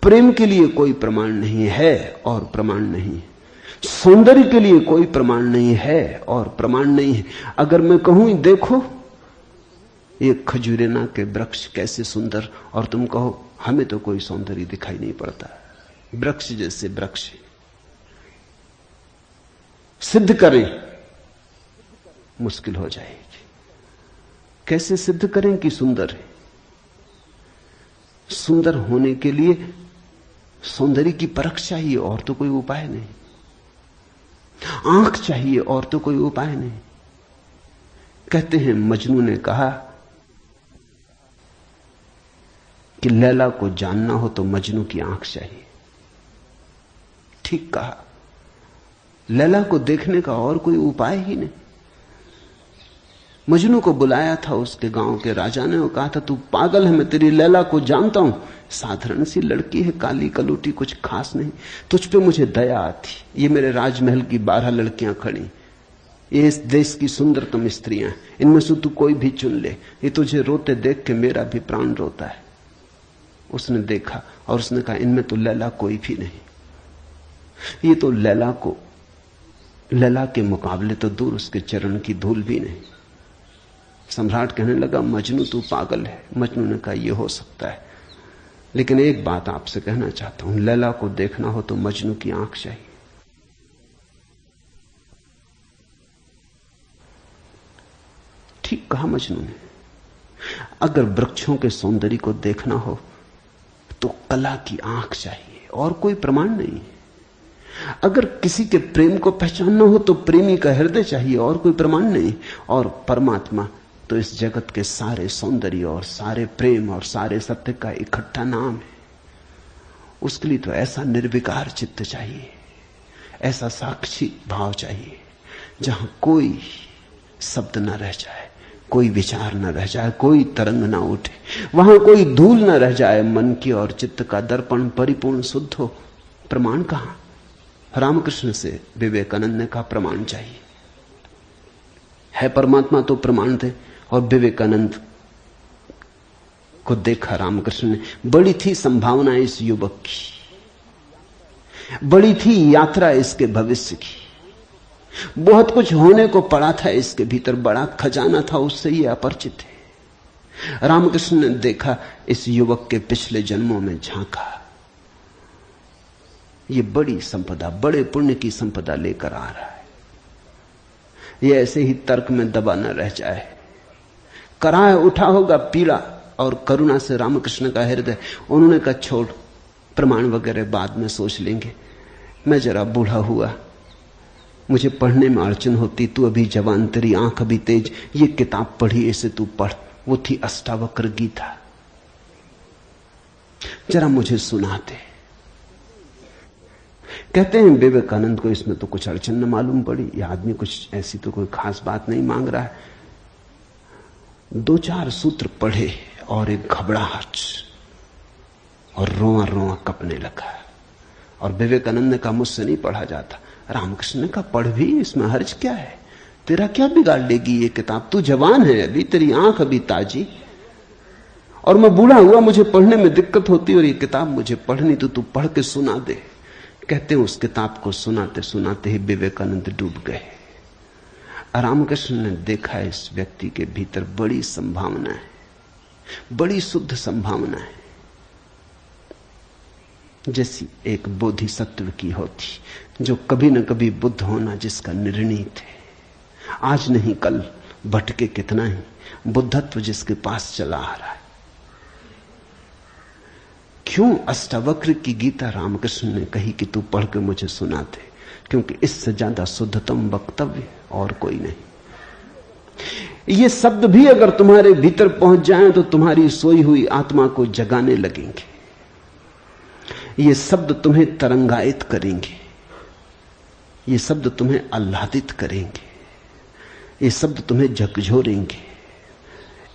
Speaker 1: प्रेम के लिए कोई प्रमाण नहीं है और प्रमाण नहीं। सौंदर्य के लिए कोई प्रमाण नहीं है और प्रमाण नहीं है। अगर मैं कहूं देखो ये खजूरेना के वृक्ष कैसे सुंदर, और तुम कहो हमें तो कोई सौंदर्य दिखाई नहीं पड़ता, वृक्ष जैसे वृक्ष, सिद्ध करें, मुश्किल हो जाएगी। कैसे सिद्ध करें कि सुंदर है? सुंदर होने के लिए सौंदर्य की परख चाहिए और तो कोई उपाय नहीं। आंख चाहिए और तो कोई उपाय नहीं। कहते हैं मजनू ने कहा कि लैला को जानना हो तो मजनू की आंख चाहिए। ठीक कहा। लैला को देखने का और कोई उपाय ही नहीं। मजनू को बुलाया था उसके गांव के राजा ने और कहा था तू पागल है, मैं तेरी लैला को जानता हूं, साधारण सी लड़की है, काली कलूटी, कुछ खास नहीं, तुझ पे मुझे दया आती। ये मेरे राजमहल की 12 लड़कियां खड़ी, ये इस देश की सुंदरतम स्त्रियां, इनमें से तू कोई भी चुन ले, ये तुझे रोते देख के मेरा भी प्राण रोता है। उसने देखा और उसने कहा इनमें तो लैला कोई भी नहीं, ये तो लैला के मुकाबले तो दूर, उसके चरण की धूल भी नहीं। सम्राट कहने लगा मजनू तू पागल है। मजनू ने कहा यह हो सकता है, लेकिन एक बात आपसे कहना चाहता हूं, लैला को देखना हो तो मजनू की आंख चाहिए। ठीक कहा मजनू ने। अगर वृक्षों के सौंदर्य को देखना हो तो कला की आंख चाहिए और कोई प्रमाण नहीं। अगर किसी के प्रेम को पहचानना हो तो प्रेमी का हृदय चाहिए और कोई प्रमाण नहीं। और परमात्मा तो इस जगत के सारे सौंदर्य और सारे प्रेम और सारे सत्य का इकट्ठा नाम है। उसके लिए तो ऐसा निर्विकार चित्त चाहिए, ऐसा साक्षी भाव चाहिए जहां कोई शब्द न रह जाए, कोई विचार न रह जाए, कोई तरंग न उठे, वहां कोई धूल न रह जाए, मन की और चित्त का दर्पण परिपूर्ण शुद्ध हो। प्रमाण कहां? रामकृष्ण से विवेकानंद ने कहा प्रमाण चाहिए। है परमात्मा तो प्रमाण थे। और विवेकानंद को देखा रामकृष्ण ने। बड़ी थी संभावना इस युवक की, बड़ी थी यात्रा इसके भविष्य की, बहुत कुछ होने को पड़ा था इसके भीतर, बड़ा खजाना था, उससे ये अपरिचित है। रामकृष्ण ने देखा, इस युवक के पिछले जन्मों में झांका, ये बड़ी संपदा, बड़े पुण्य की संपदा लेकर आ रहा है। ये ऐसे ही तर्क में दबा न रह जाए। कराह उठा होगा पीड़ा और करुणा से रामकृष्ण का हृदय। उन्होंने कहा छोड़, प्रमाण वगैरह बाद में सोच लेंगे, मैं जरा बूढ़ा हुआ, मुझे पढ़ने में अड़चन होती, तू अभी जवान, तेरी आंख अभी तेज, ये किताब पढ़ी, इसे तू पढ़। वो थी अष्टावक्र गीता, जरा मुझे सुनाते। कहते हैं विवेकानंद को इसमें तो कुछ अड़चन न मालूम पड़ी। यह आदमी कुछ ऐसी तो कोई खास बात नहीं मांग रहा है। 2-4 सूत्र पढ़े और एक घबराहट और रोआ रोआ कपने लगा। और विवेकानंद ने कहा मुझसे नहीं पढ़ा जाता। रामकृष्ण ने कहा पढ़ भी, इसमें हर्ज क्या है, तेरा क्या बिगाड़ लेगी ये किताब, तू जवान है अभी, तेरी आंख अभी ताजी, और मैं बूढ़ा हुआ, मुझे पढ़ने में दिक्कत होती, और ये किताब मुझे पढ़नी तो तू पढ़ के सुना दे। कहते हैं उस किताब को सुनाते सुनाते ही विवेकानंद डूब गए। रामकृष्ण ने देखा इस व्यक्ति के भीतर बड़ी संभावना है, बड़ी शुद्ध संभावना है, जैसी एक बोधिसत्व की होती, जो कभी न कभी बुद्ध होना जिसका निर्णीत है, आज नहीं कल भटके कितना ही, बुद्धत्व जिसके पास चला आ रहा है। क्यों अष्टावक्र की गीता रामकृष्ण ने कही कि तू पढ़ के मुझे सुना दे? क्योंकि इससे ज्यादा शुद्धतम वक्तव्य और कोई नहीं। ये शब्द भी अगर तुम्हारे भीतर पहुंच जाएं तो तुम्हारी सोई हुई आत्मा को जगाने लगेंगे। ये शब्द तुम्हें तरंगायित करेंगे, ये शब्द तुम्हें आह्लादित करेंगे, ये शब्द तुम्हें झकझोरेंगे।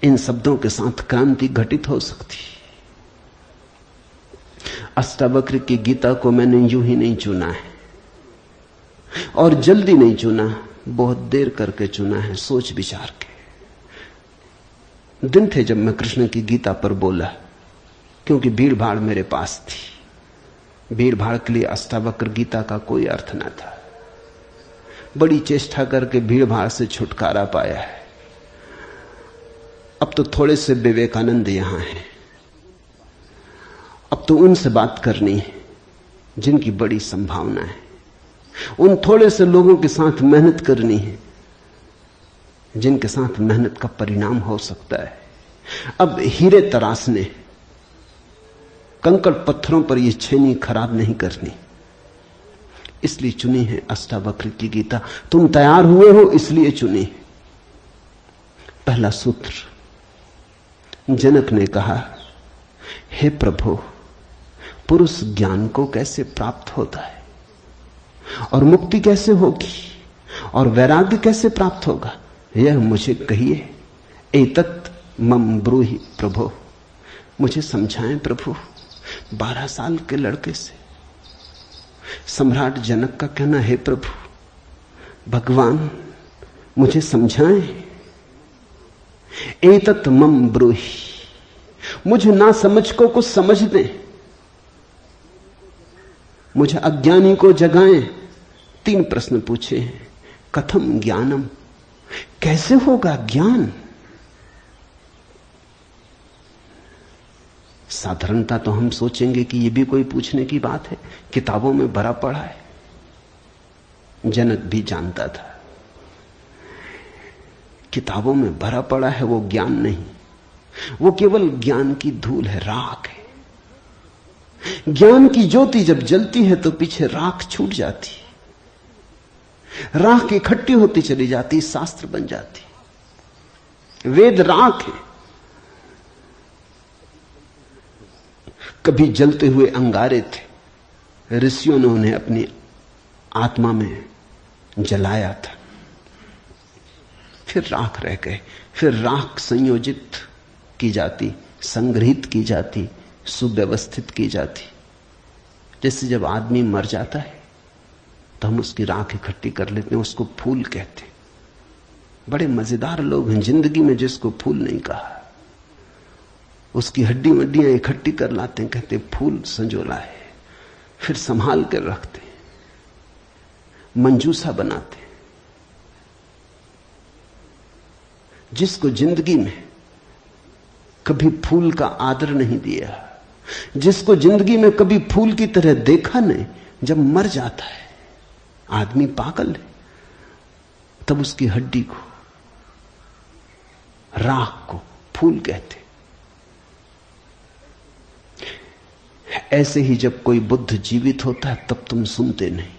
Speaker 1: इन शब्दों के साथ क्रांति घटित हो सकती। अष्टावक्र की गीता को मैंने यूं ही नहीं चुना है, और जल्दी नहीं चुना, बहुत देर करके चुना है, सोच विचार के। दिन थे जब मैं कृष्ण की गीता पर बोला, क्योंकि भीड़ भाड़ मेरे पास थी। भीड़ भाड़ के लिए अष्टावक्र गीता का कोई अर्थ न था। बड़ी चेष्टा करके भीड़ भाड़ से छुटकारा पाया है। अब तो थोड़े से विवेकानंद यहां हैं, अब तो उनसे बात करनी है जिनकी बड़ी संभावना है। उन थोड़े से लोगों के साथ मेहनत करनी है जिनके साथ मेहनत का परिणाम हो सकता है। अब हीरे तराशने, कंकड़ पत्थरों पर यह छेनी खराब नहीं करनी, इसलिए चुनी है अष्टावक्र की गीता। तुम तैयार हुए हो इसलिए चुनी। पहला सूत्र, जनक ने कहा, हे प्रभु, पुरुष ज्ञान को कैसे प्राप्त होता है, और मुक्ति कैसे होगी, और वैराग्य कैसे प्राप्त होगा, यह मुझे कहिए। एतत् मम ब्रूहि प्रभो, मुझे समझाएं प्रभु। 12 साल के लड़के से सम्राट जनक का कहना, हे प्रभु भगवान मुझे समझाएं। एतत् मम ब्रूहि, मुझे ना समझ को कुछ समझ दें, मुझे अज्ञानी को जगाएं। 3 प्रश्न पूछे हैं। कथम ज्ञानम, कैसे होगा ज्ञान? साधारणता तो हम सोचेंगे कि यह भी कोई पूछने की बात है, किताबों में भरा पड़ा है। जनक भी जानता था किताबों में भरा पड़ा है वो ज्ञान नहीं, वो केवल ज्ञान की धूल है, राख है। ज्ञान की ज्योति जब जलती है तो पीछे राख छूट जाती, राख इकट्ठी होती चली जाती, शास्त्र बन जाती। वेद राख है। कभी जलते हुए अंगारे थे, ऋषियों ने उन्हें अपनी आत्मा में जलाया था, फिर राख रह गए। फिर राख संयोजित की जाती, संग्रहित की जाती, सुव्यवस्थित की जाती। जैसे जब आदमी मर जाता है तो हम उसकी राख इकट्ठी कर लेते हैं, उसको फूल कहते हैं। बड़े मजेदार लोग हैं जिंदगी में जिसको फूल नहीं कहा। उसकी हड्डी वड्डियां इकट्ठी कर लाते हैं, कहते फूल संजोला है, फिर संभाल कर रखते, मंजूसा बनाते। जिसको जिंदगी में कभी फूल का आदर नहीं दिया, जिसको जिंदगी में कभी फूल की तरह देखा नहीं, जब मर जाता है आदमी पागल है, तब उसकी हड्डी को, राख को फूल कहते। ऐसे ही जब कोई बुद्ध जीवित होता है तब तुम सुनते नहीं।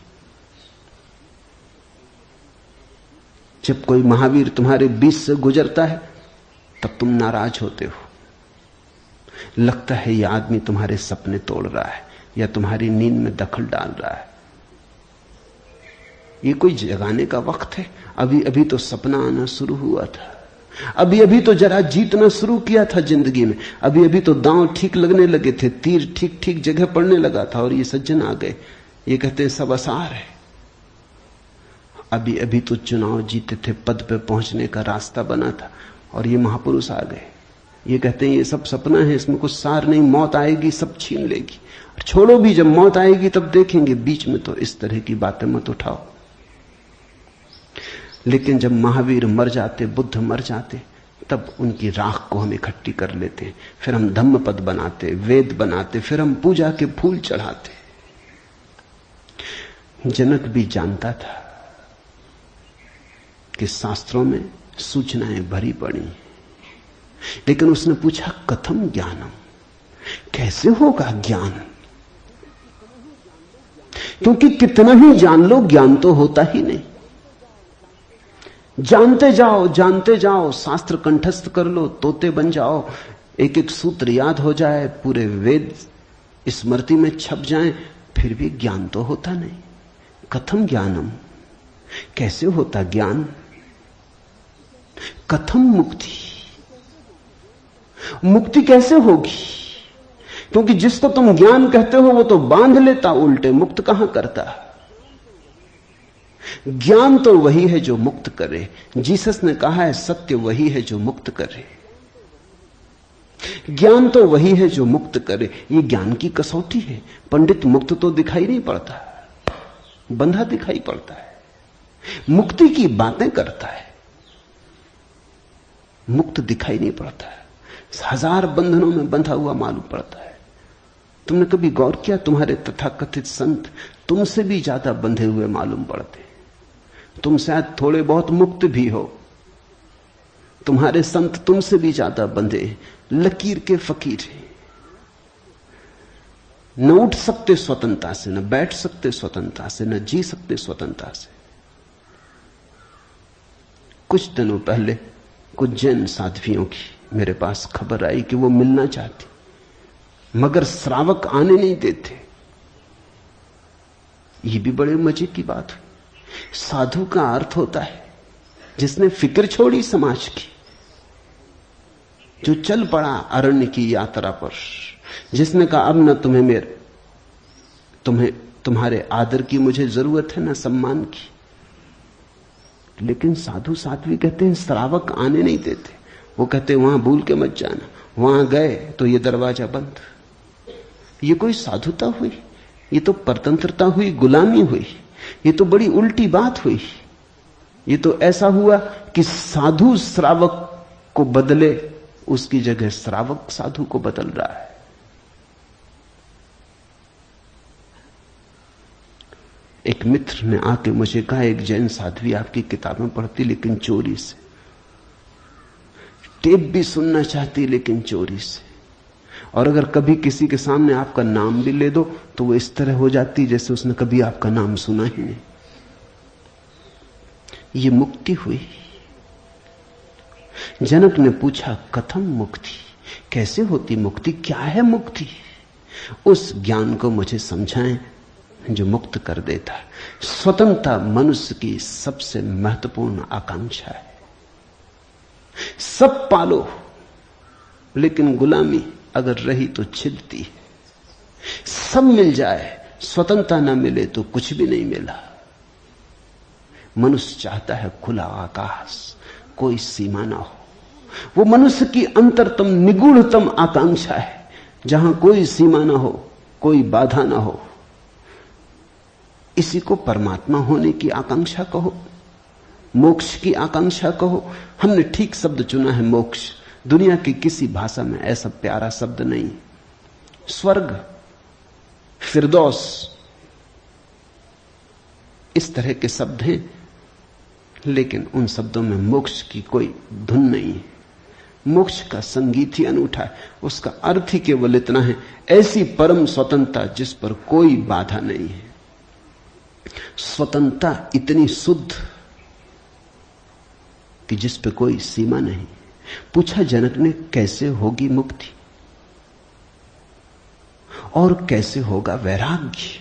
Speaker 1: जब कोई महावीर तुम्हारे बीच से गुजरता है तब तुम नाराज होते हो। लगता है यह आदमी तुम्हारे सपने तोड़ रहा है या तुम्हारी नींद में दखल डाल रहा है। ये कोई जगाने का वक्त है? अभी अभी तो सपना आना शुरू हुआ था, अभी अभी तो जरा जीतना शुरू किया था जिंदगी में, अभी अभी तो दांव ठीक लगने लगे थे, तीर ठीक ठीक जगह पड़ने लगा था, और ये सज्जन आ गए। ये कहते हैं सब आसार है। अभी अभी तो चुनाव जीते थे, पद पे पहुंचने का रास्ता बना था, और ये महापुरुष आ गए। ये कहते हैं ये सब सपना है, इसमें कुछ सार नहीं, मौत आएगी सब छीन लेगी। और छोड़ो भी, जब मौत आएगी तब देखेंगे, बीच में तो इस तरह की बातें मत उठाओ। लेकिन जब महावीर मर जाते, बुद्ध मर जाते, तब उनकी राख को हम इकट्ठी कर लेते, फिर हम धम्म पद बनाते, वेद बनाते, फिर हम पूजा के फूल चढ़ाते। जनक भी जानता था कि शास्त्रों में सूचनाएं भरी पड़ी, लेकिन उसने पूछा कथम ज्ञानम, कैसे होगा ज्ञान? क्योंकि कितना ही जान लो, ज्ञान तो होता ही नहीं। जानते जाओ, शास्त्र कंठस्थ कर लो, तोते बन जाओ, एक एक सूत्र याद हो जाए, पूरे वेद स्मृति में छप जाएं, फिर भी ज्ञान तो होता नहीं। कथम ज्ञानम, कैसे होता ज्ञान? कथम मुक्ति, मुक्ति कैसे होगी? क्योंकि जिसको तुम ज्ञान कहते हो वो तो बांध लेता उल्टे, मुक्त कहां करता। ज्ञान तो वही है जो मुक्त करे। जीसस ने कहा है सत्य वही है जो मुक्त करे। ज्ञान तो वही है जो मुक्त करे। ये ज्ञान की कसौटी है। पंडित मुक्त तो दिखाई नहीं पड़ता, बंधा दिखाई पड़ता है, मुक्ति की बातें करता है, मुक्त दिखाई नहीं पड़ता है, हजार बंधनों में बंधा हुआ मालूम पड़ता है। तुमने कभी गौर किया, तुम्हारे तथाकथित संत तुमसे भी ज्यादा बंधे हुए मालूम पड़ते। तुम शायद थोड़े बहुत मुक्त भी हो, तुम्हारे संत तुमसे भी ज्यादा बंधे, लकीर के फकीर हैं। न उठ सकते स्वतंत्रता से, न बैठ सकते स्वतंत्रता से, न जी सकते स्वतंत्रता से। कुछ दिनों पहले कुछ जैन साध्वियों की मेरे पास खबर आई कि वो मिलना चाहती, मगर श्रावक आने नहीं देते। ये भी बड़े मजे की बात हुई। साधु का अर्थ होता है जिसने फिक्र छोड़ी समाज की, जो चल पड़ा अरण्य की यात्रा पर, जिसने कहा अब न तुम्हारे आदर की मुझे जरूरत है, न सम्मान की। लेकिन साधु साध्वी कहते हैं श्रावक आने नहीं देते। वो कहते हैं वहां भूल के मत जाना, वहां गए तो ये दरवाजा बंद। ये कोई साधुता हुई? ये तो परतंत्रता हुई, गुलामी हुई। ये तो बड़ी उल्टी बात हुई। ये तो ऐसा हुआ कि साधु श्रावक को बदले, उसकी जगह श्रावक साधु को बदल रहा है। एक मित्र ने आके मुझे कहा, एक जैन साध्वी आपकी किताबें पढ़ती लेकिन चोरी से, टेप भी सुनना चाहती लेकिन चोरी से, और अगर कभी किसी के सामने आपका नाम भी ले दो तो वो इस तरह हो जाती जैसे उसने कभी आपका नाम सुना ही नहीं। ये मुक्ति हुई। जनक ने पूछा कथम मुक्ति, कैसे होती मुक्ति, क्या है मुक्ति? उस ज्ञान को मुझे समझाएं जो मुक्त कर देता है। स्वतंत्रता मनुष्य की सबसे महत्वपूर्ण आकांक्षा है। सब पालो, लेकिन गुलामी अगर रही तो छिदती है। सब मिल जाए, स्वतंत्रता ना मिले तो कुछ भी नहीं मिला। मनुष्य चाहता है खुला आकाश, कोई सीमा ना हो। वो मनुष्य की अंतरतम निगूढ़तम आकांक्षा है, जहां कोई सीमा ना हो, कोई बाधा ना हो। इसी को परमात्मा होने की आकांक्षा कहो, मोक्ष की आकांक्षा कहो। हमने ठीक शब्द चुना है, मोक्ष। दुनिया की किसी भाषा में ऐसा प्यारा शब्द नहीं। स्वर्ग, फिरदौस, इस तरह के शब्द हैं, लेकिन उन शब्दों में मोक्ष की कोई धुन नहीं है। मोक्ष का संगीत ही अनूठा है। उसका अर्थ ही केवल इतना है, ऐसी परम स्वतंत्रता जिस पर कोई बाधा नहीं है। स्वतंत्रता इतनी शुद्ध कि जिस पे कोई सीमा नहीं। पूछा जनक ने कैसे होगी मुक्ति और कैसे होगा वैराग्य?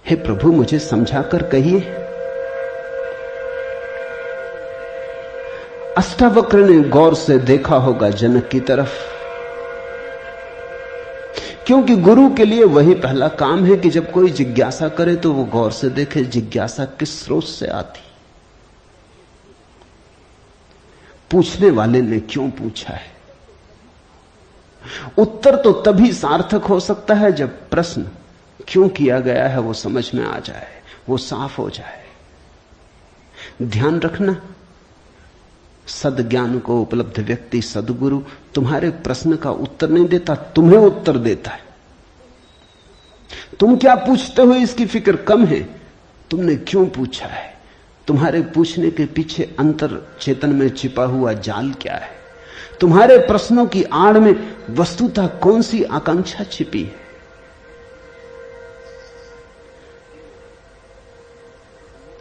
Speaker 1: हे प्रभु मुझे समझाकर कहिए। अष्टावक्र ने गौर से देखा होगा जनक की तरफ, क्योंकि गुरु के लिए वही पहला काम है कि जब कोई जिज्ञासा करे तो वो गौर से देखे जिज्ञासा किस स्रोत से आती, पूछने वाले ने क्यों पूछा है। उत्तर तो तभी सार्थक हो सकता है जब प्रश्न क्यों किया गया है वो समझ में आ जाए, वो साफ हो जाए। ध्यान रखना, सद्ज्ञान को उपलब्ध व्यक्ति, सद्गुरु तुम्हारे प्रश्न का उत्तर नहीं देता, तुम्हें उत्तर देता है। तुम क्या पूछते हो इसकी फिक्र कम है, तुमने क्यों पूछा है, तुम्हारे पूछने के पीछे अंतर चेतन में छिपा हुआ जाल क्या है, तुम्हारे प्रश्नों की आड़ में वस्तुतः कौन सी आकांक्षा छिपी है?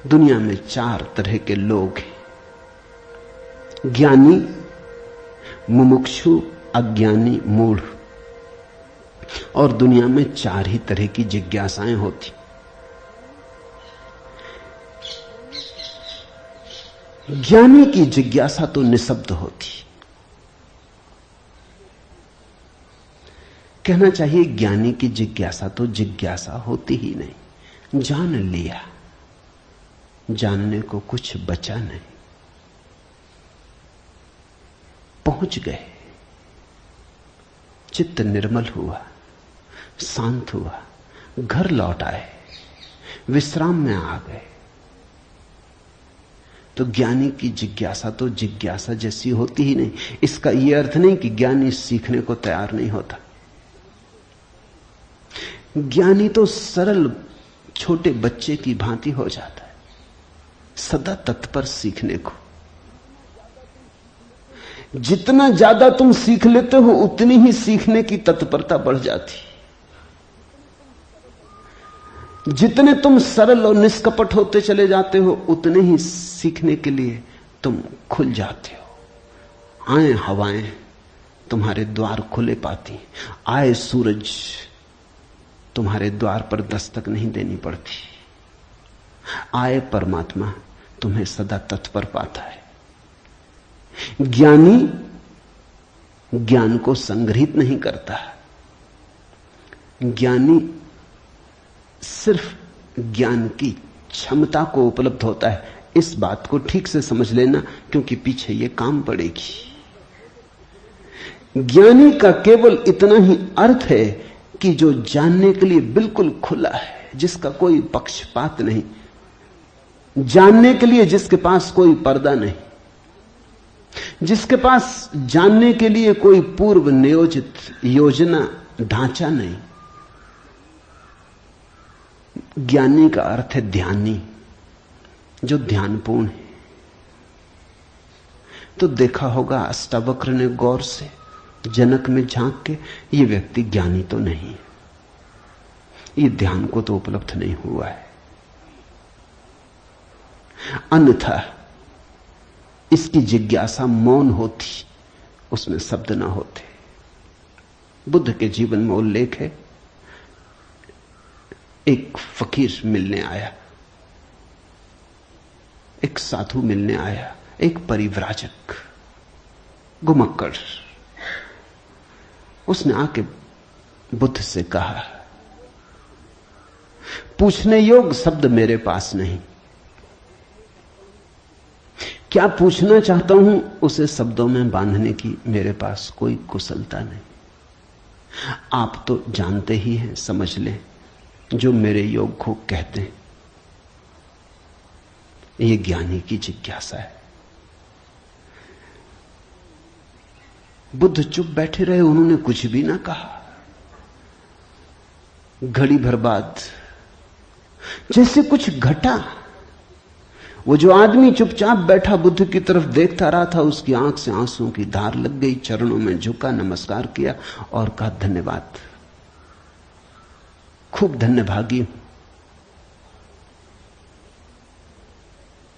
Speaker 1: दुनिया में 4 तरह के लोग हैं, ज्ञानी, मुमुक्षु, अज्ञानी, मूढ़। और दुनिया में 4 ही तरह की जिज्ञासाएं होती। ज्ञानी की जिज्ञासा तो निशब्द होती। कहना चाहिए ज्ञानी की जिज्ञासा तो जिज्ञासा होती ही नहीं। जान लिया, जानने को कुछ बचा नहीं, पहुंच गए, चित्त निर्मल हुआ, शांत हुआ, घर लौट आए, विश्राम में आ गए। तो ज्ञानी की जिज्ञासा तो जिज्ञासा जैसी होती ही नहीं। इसका यह अर्थ नहीं कि ज्ञानी सीखने को तैयार नहीं होता। ज्ञानी तो सरल छोटे बच्चे की भांति हो जाता है, सदा तत्पर सीखने को। जितना ज्यादा तुम सीख लेते हो उतनी ही सीखने की तत्परता बढ़ जाती। जितने तुम सरल और निष्कपट होते चले जाते हो उतने ही सीखने के लिए तुम खुल जाते हो। आए हवाएं तुम्हारे द्वार खुले पाती, आए सूरज तुम्हारे द्वार पर दस्तक नहीं देनी पड़ती, आए परमात्मा तुम्हें सदा तत्पर पाता है। ज्ञानी ज्ञान को संग्रहित नहीं करता। ज्ञानी सिर्फ ज्ञान की क्षमता को उपलब्ध होता है। इस बात को ठीक से समझ लेना, क्योंकि पीछे यह काम पड़ेगी। ज्ञानी का केवल इतना ही अर्थ है कि जो जानने के लिए बिल्कुल खुला है, जिसका कोई पक्षपात नहीं, जानने के लिए जिसके पास कोई पर्दा नहीं, जिसके पास जानने के लिए कोई पूर्व नियोजित योजना ढांचा नहीं। ज्ञानी का अर्थ है ध्यानी, जो ध्यानपूर्ण है। तो देखा होगा अष्टावक्र ने गौर से जनक में झांक के, ये व्यक्ति ज्ञानी तो नहीं, ये ध्यान को तो उपलब्ध नहीं हुआ है। अन्यथा इसकी जिज्ञासा मौन होती, उसमें शब्द ना होते। बुद्ध के जीवन में उल्लेख है, एक फकीर मिलने आया, एक साधु मिलने आया, एक परिव्राजक घुमक्कड़। उसने आके बुद्ध से कहा, पूछने योग्य शब्द मेरे पास नहीं, क्या पूछना चाहता हूं उसे शब्दों में बांधने की मेरे पास कोई कुशलता नहीं। आप तो जानते ही हैं, समझ लें, जो मेरे योग को कहते हैं। ये ज्ञानी की जिज्ञासा है। बुद्ध चुप बैठे रहे, उन्होंने कुछ भी ना कहा। घड़ी भर बाद जैसे कुछ घटा। वो जो आदमी चुपचाप बैठा बुद्ध की तरफ देखता रहा था, उसकी आंख से आंसुओं की धार लग गई। चरणों में झुका, नमस्कार किया और कहा, धन्यवाद, खूब धन्यभागी हूं,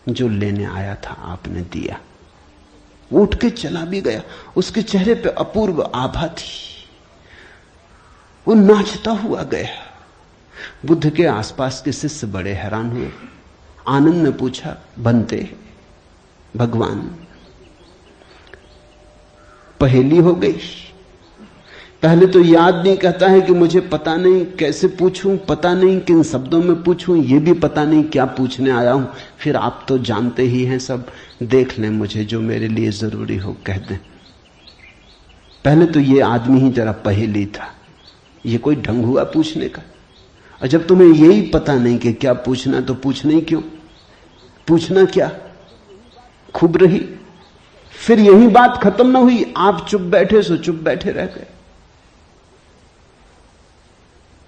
Speaker 1: जो लेने आया था आपने दिया। उठ के चला भी गया। उसके चेहरे पे अपूर्व आभा थी, वो नाचता हुआ गया। बुद्ध के आसपास के शिष्य बड़े हैरान हुए। आनंद ने पूछा, बनते भगवान, पहेली हो गई। पहले तो ये आदमी कहता है कि मुझे पता नहीं कैसे पूछूं, पता नहीं किन शब्दों में पूछूं, ये भी पता नहीं क्या पूछने आया हूं। फिर आप तो जानते ही हैं सब, देख लें, मुझे जो मेरे लिए जरूरी हो कह दें। पहले तो ये आदमी ही जरा पहेली था। ये कोई ढंग हुआ पूछने का? और जब तुम्हें यही पता नहीं कि क्या पूछना, तो पूछना ही क्यों? पूछना क्या? खूब रही। फिर यही बात खत्म ना हुई, आप चुप बैठे सो चुप बैठे रह गए।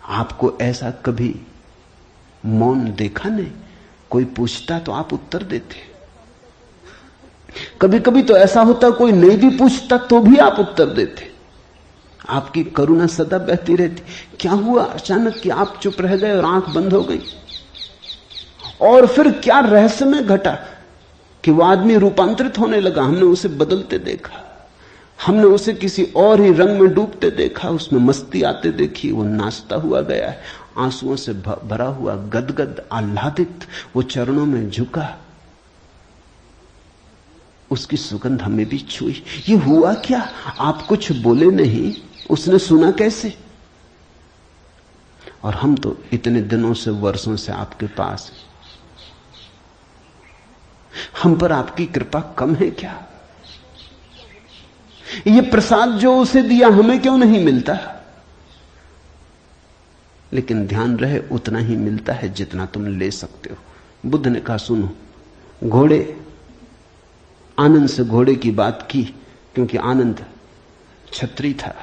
Speaker 1: आपको ऐसा कभी मौन देखा नहीं? कोई पूछता तो आप उत्तर देते। कभी कभी तो ऐसा होता कोई नहीं भी पूछता तो भी आप उत्तर देते। आपकी करुणा सदा बहती रहती। क्या हुआ अचानक कि आप चुप रह गए और आंख बंद हो गई? और फिर क्या रहस्यमय घटा कि वो आदमी रूपांतरित होने लगा। हमने उसे बदलते देखा, हमने उसे किसी और ही रंग में डूबते देखा, उसमें मस्ती आते देखी। वो नाचता हुआ गया है, आंसुओं से भरा हुआ, गदगद आह्लादित, वो चरणों में झुका, उसकी सुगंध हमें भी छुई। ये हुआ क्या? आप कुछ बोले नहीं, उसने सुना कैसे? और हम तो इतने दिनों से, वर्षों से आपके पास हैं। हम पर आपकी कृपा कम है क्या? ये प्रसाद जो उसे दिया हमें क्यों नहीं मिलता? लेकिन ध्यान रहे उतना ही मिलता है जितना तुम ले सकते हो। बुद्ध ने कहा सुनो, घोड़े, आनंद से घोड़े की बात की क्योंकि आनंद छत्री था,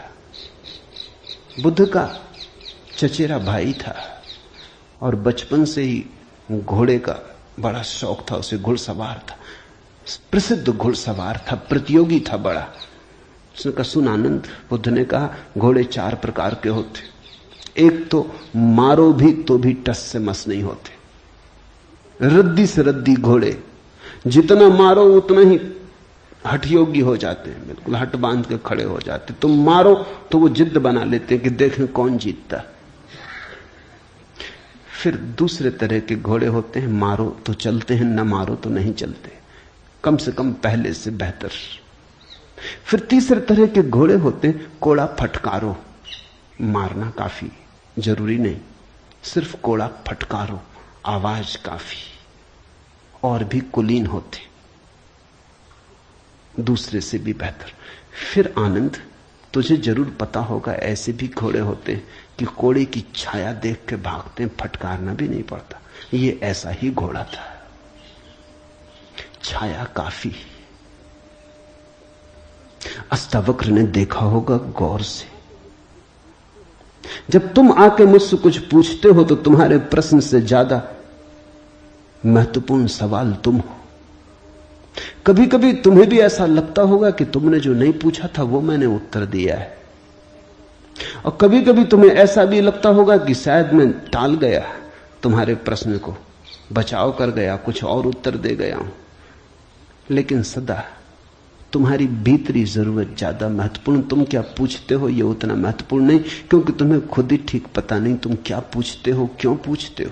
Speaker 1: बुद्ध का चचेरा भाई था और बचपन से ही घोड़े का बड़ा शौक था। उसे घुड़सवार था, प्रसिद्ध घुड़सवार था, प्रतियोगी था बड़ा। उसने कहा सुन आनंद, बुद्ध ने कहा घोड़े 4 प्रकार के होते। एक तो मारो भी तो भी टस से मस नहीं होते, रद्दी से रद्दी घोड़े, जितना मारो उतना ही हठ योगी हो जाते हैं, बिल्कुल हट बांध के खड़े हो जाते। तुम मारो तो वो जिद बना लेते हैं कि देखें कौन जीतता। फिर दूसरे तरह के घोड़े होते हैं, मारो तो चलते हैं, न मारो तो नहीं चलते, कम से कम पहले से बेहतर। फिर तीसरे तरह के घोड़े होते हैं, कोड़ा फटकारो, मारना काफी जरूरी नहीं, सिर्फ कोड़ा फटकारो, आवाज काफी। और भी कुलीन होते, दूसरे से भी बेहतर। फिर आनंद, तुझे जरूर पता होगा ऐसे भी घोड़े होते हैं कि कोड़े की छाया देख के भागते हैं, फटकारना भी नहीं पड़ता। ये ऐसा ही घोड़ा था, छाया काफी। अष्टावक्र ने देखा होगा गौर से, जब तुम आके मुझसे कुछ पूछते हो तो तुम्हारे प्रश्न से ज्यादा महत्वपूर्ण सवाल तुम हो। कभी कभी तुम्हें भी ऐसा लगता होगा कि तुमने जो नहीं पूछा था वो मैंने उत्तर दिया है, और कभी कभी तुम्हें ऐसा भी लगता होगा कि शायद मैं टाल गया तुम्हारे प्रश्न को, बचाव कर गया, कुछ और उत्तर दे गया हूं। लेकिन सदा तुम्हारी भीतरी जरूरत ज्यादा महत्वपूर्ण। तुम क्या पूछते हो ये उतना महत्वपूर्ण नहीं, क्योंकि तुम्हें खुद ही ठीक पता नहीं तुम क्या पूछते हो, क्यों पूछते हो।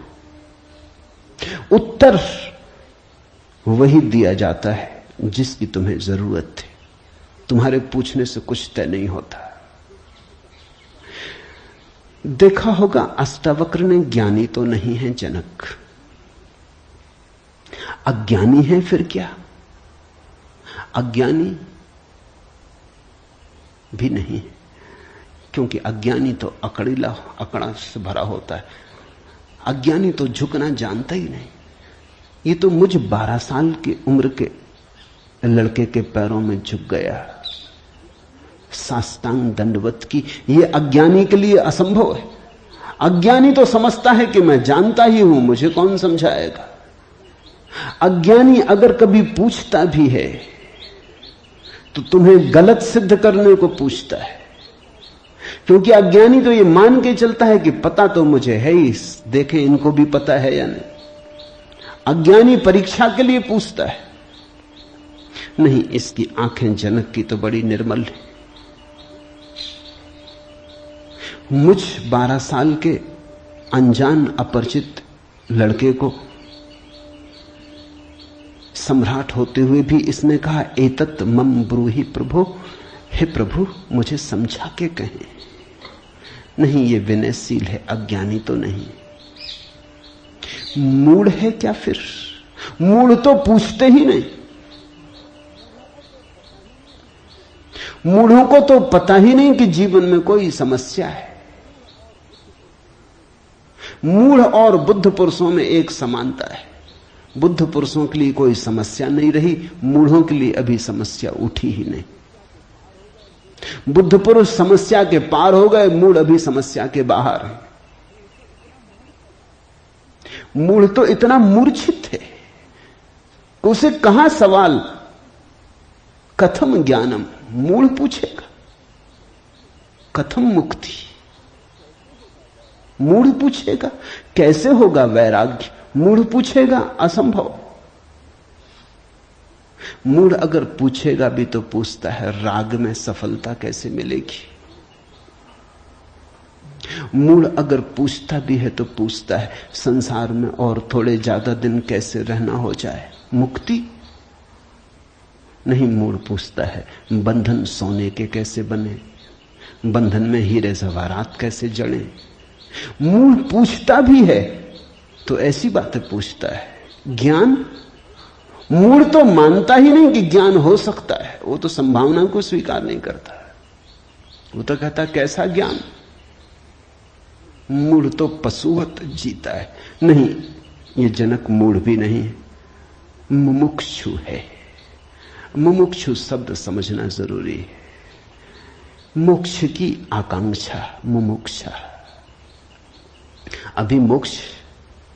Speaker 1: उत्तर वही दिया जाता है जिसकी तुम्हें जरूरत है। तुम्हारे पूछने से कुछ तय नहीं होता। देखा होगा अष्टावक्र ने ज्ञानी तो नहीं है जनक, अज्ञानी है फिर क्या? अज्ञानी भी नहीं है, क्योंकि अज्ञानी तो अकड़ीला, अकड़ा से भरा होता है। अज्ञानी तो झुकना जानता ही नहीं। ये तो मुझ 12 साल की उम्र के लड़के के पैरों में झुक गया, साष्टांग दंडवत की। ये अज्ञानी के लिए असंभव है। अज्ञानी तो समझता है कि मैं जानता ही हूं, मुझे कौन समझाएगा। अज्ञानी अगर कभी पूछता भी है तो तुम्हें गलत सिद्ध करने को पूछता है, क्योंकि अज्ञानी तो ये मान के चलता है कि पता तो मुझे है ही, देखें इनको भी पता है या नहीं। अज्ञानी परीक्षा के लिए पूछता है। नहीं, इसकी आंखें जनक की तो बड़ी निर्मल है। मुझ 12 साल के अनजान अपरिचित लड़के को सम्राट होते हुए भी इसने कहा एतत् मम ब्रूहि प्रभु, हे प्रभु मुझे समझा के कहें। नहीं, ये विनयशील है, अज्ञानी तो नहीं। मूढ़ है क्या फिर? मूढ़ तो पूछते ही नहीं। मूढ़ों को तो पता ही नहीं कि जीवन में कोई समस्या है। मूढ़ और बुद्ध पुरुषों में एक समानता है, बुद्ध पुरुषों के लिए कोई समस्या नहीं रही, मूढ़ों के लिए अभी समस्या उठी ही नहीं। बुद्ध पुरुष समस्या के पार हो गए, मूढ़ अभी समस्या के बाहर है। मूढ़ तो इतना मूर्छित है कि उसे कहां सवाल कथम ज्ञानम, मूढ़ पूछेगा। कथम मुक्ति, मूढ़ पूछेगा कैसे होगा वैराग्य, मूढ़ पूछेगा असंभव। मूढ़ अगर पूछेगा भी तो पूछता है राग में सफलता कैसे मिलेगी। मूढ़ अगर पूछता भी है तो पूछता है संसार में और थोड़े ज्यादा दिन कैसे रहना हो जाए, मुक्ति नहीं। मूढ़ पूछता है बंधन सोने के कैसे बने, बंधन में हीरे जवाहरात कैसे जड़े। मूढ़ पूछता भी है तो ऐसी बातें पूछता है। ज्ञान, मूढ़ तो मानता ही नहीं कि ज्ञान हो सकता है, वो तो संभावना को स्वीकार नहीं करता। वो तो कहता कैसा ज्ञान। मूढ़ तो पशुवत जीता है। नहीं, ये जनक मूढ़ भी नहीं है, मुमुक्षु है। मुमुक्षु शब्द समझना जरूरी है। मोक्ष की आकांक्षा, मुमुक्षा। अभी मोक्ष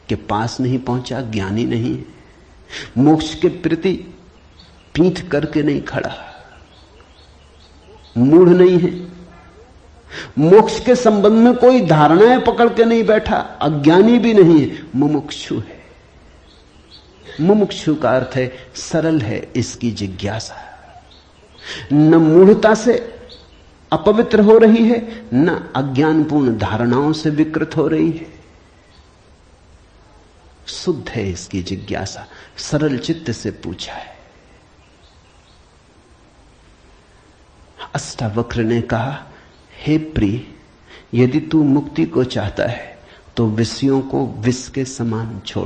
Speaker 1: के पास नहीं पहुंचा, ज्ञानी नहीं है। मोक्ष के प्रति पीठ करके नहीं खड़ा, मूढ़ नहीं है। मोक्ष के संबंध में कोई धारणाएं पकड़ के नहीं बैठा, अज्ञानी भी नहीं है, मुमुक्षु है। मुमुक्षु का अर्थ है सरल है इसकी जिज्ञासा, न मूढ़ता से अपवित्र हो रही है, न अज्ञानपूर्ण धारणाओं से विकृत हो रही है। शुद्ध है इसकी जिज्ञासा, सरल चित्त से पूछा है। अष्टावक्र ने कहा, हे प्रिय, यदि तू मुक्ति को चाहता है तो विषयों को विष के समान छोड़।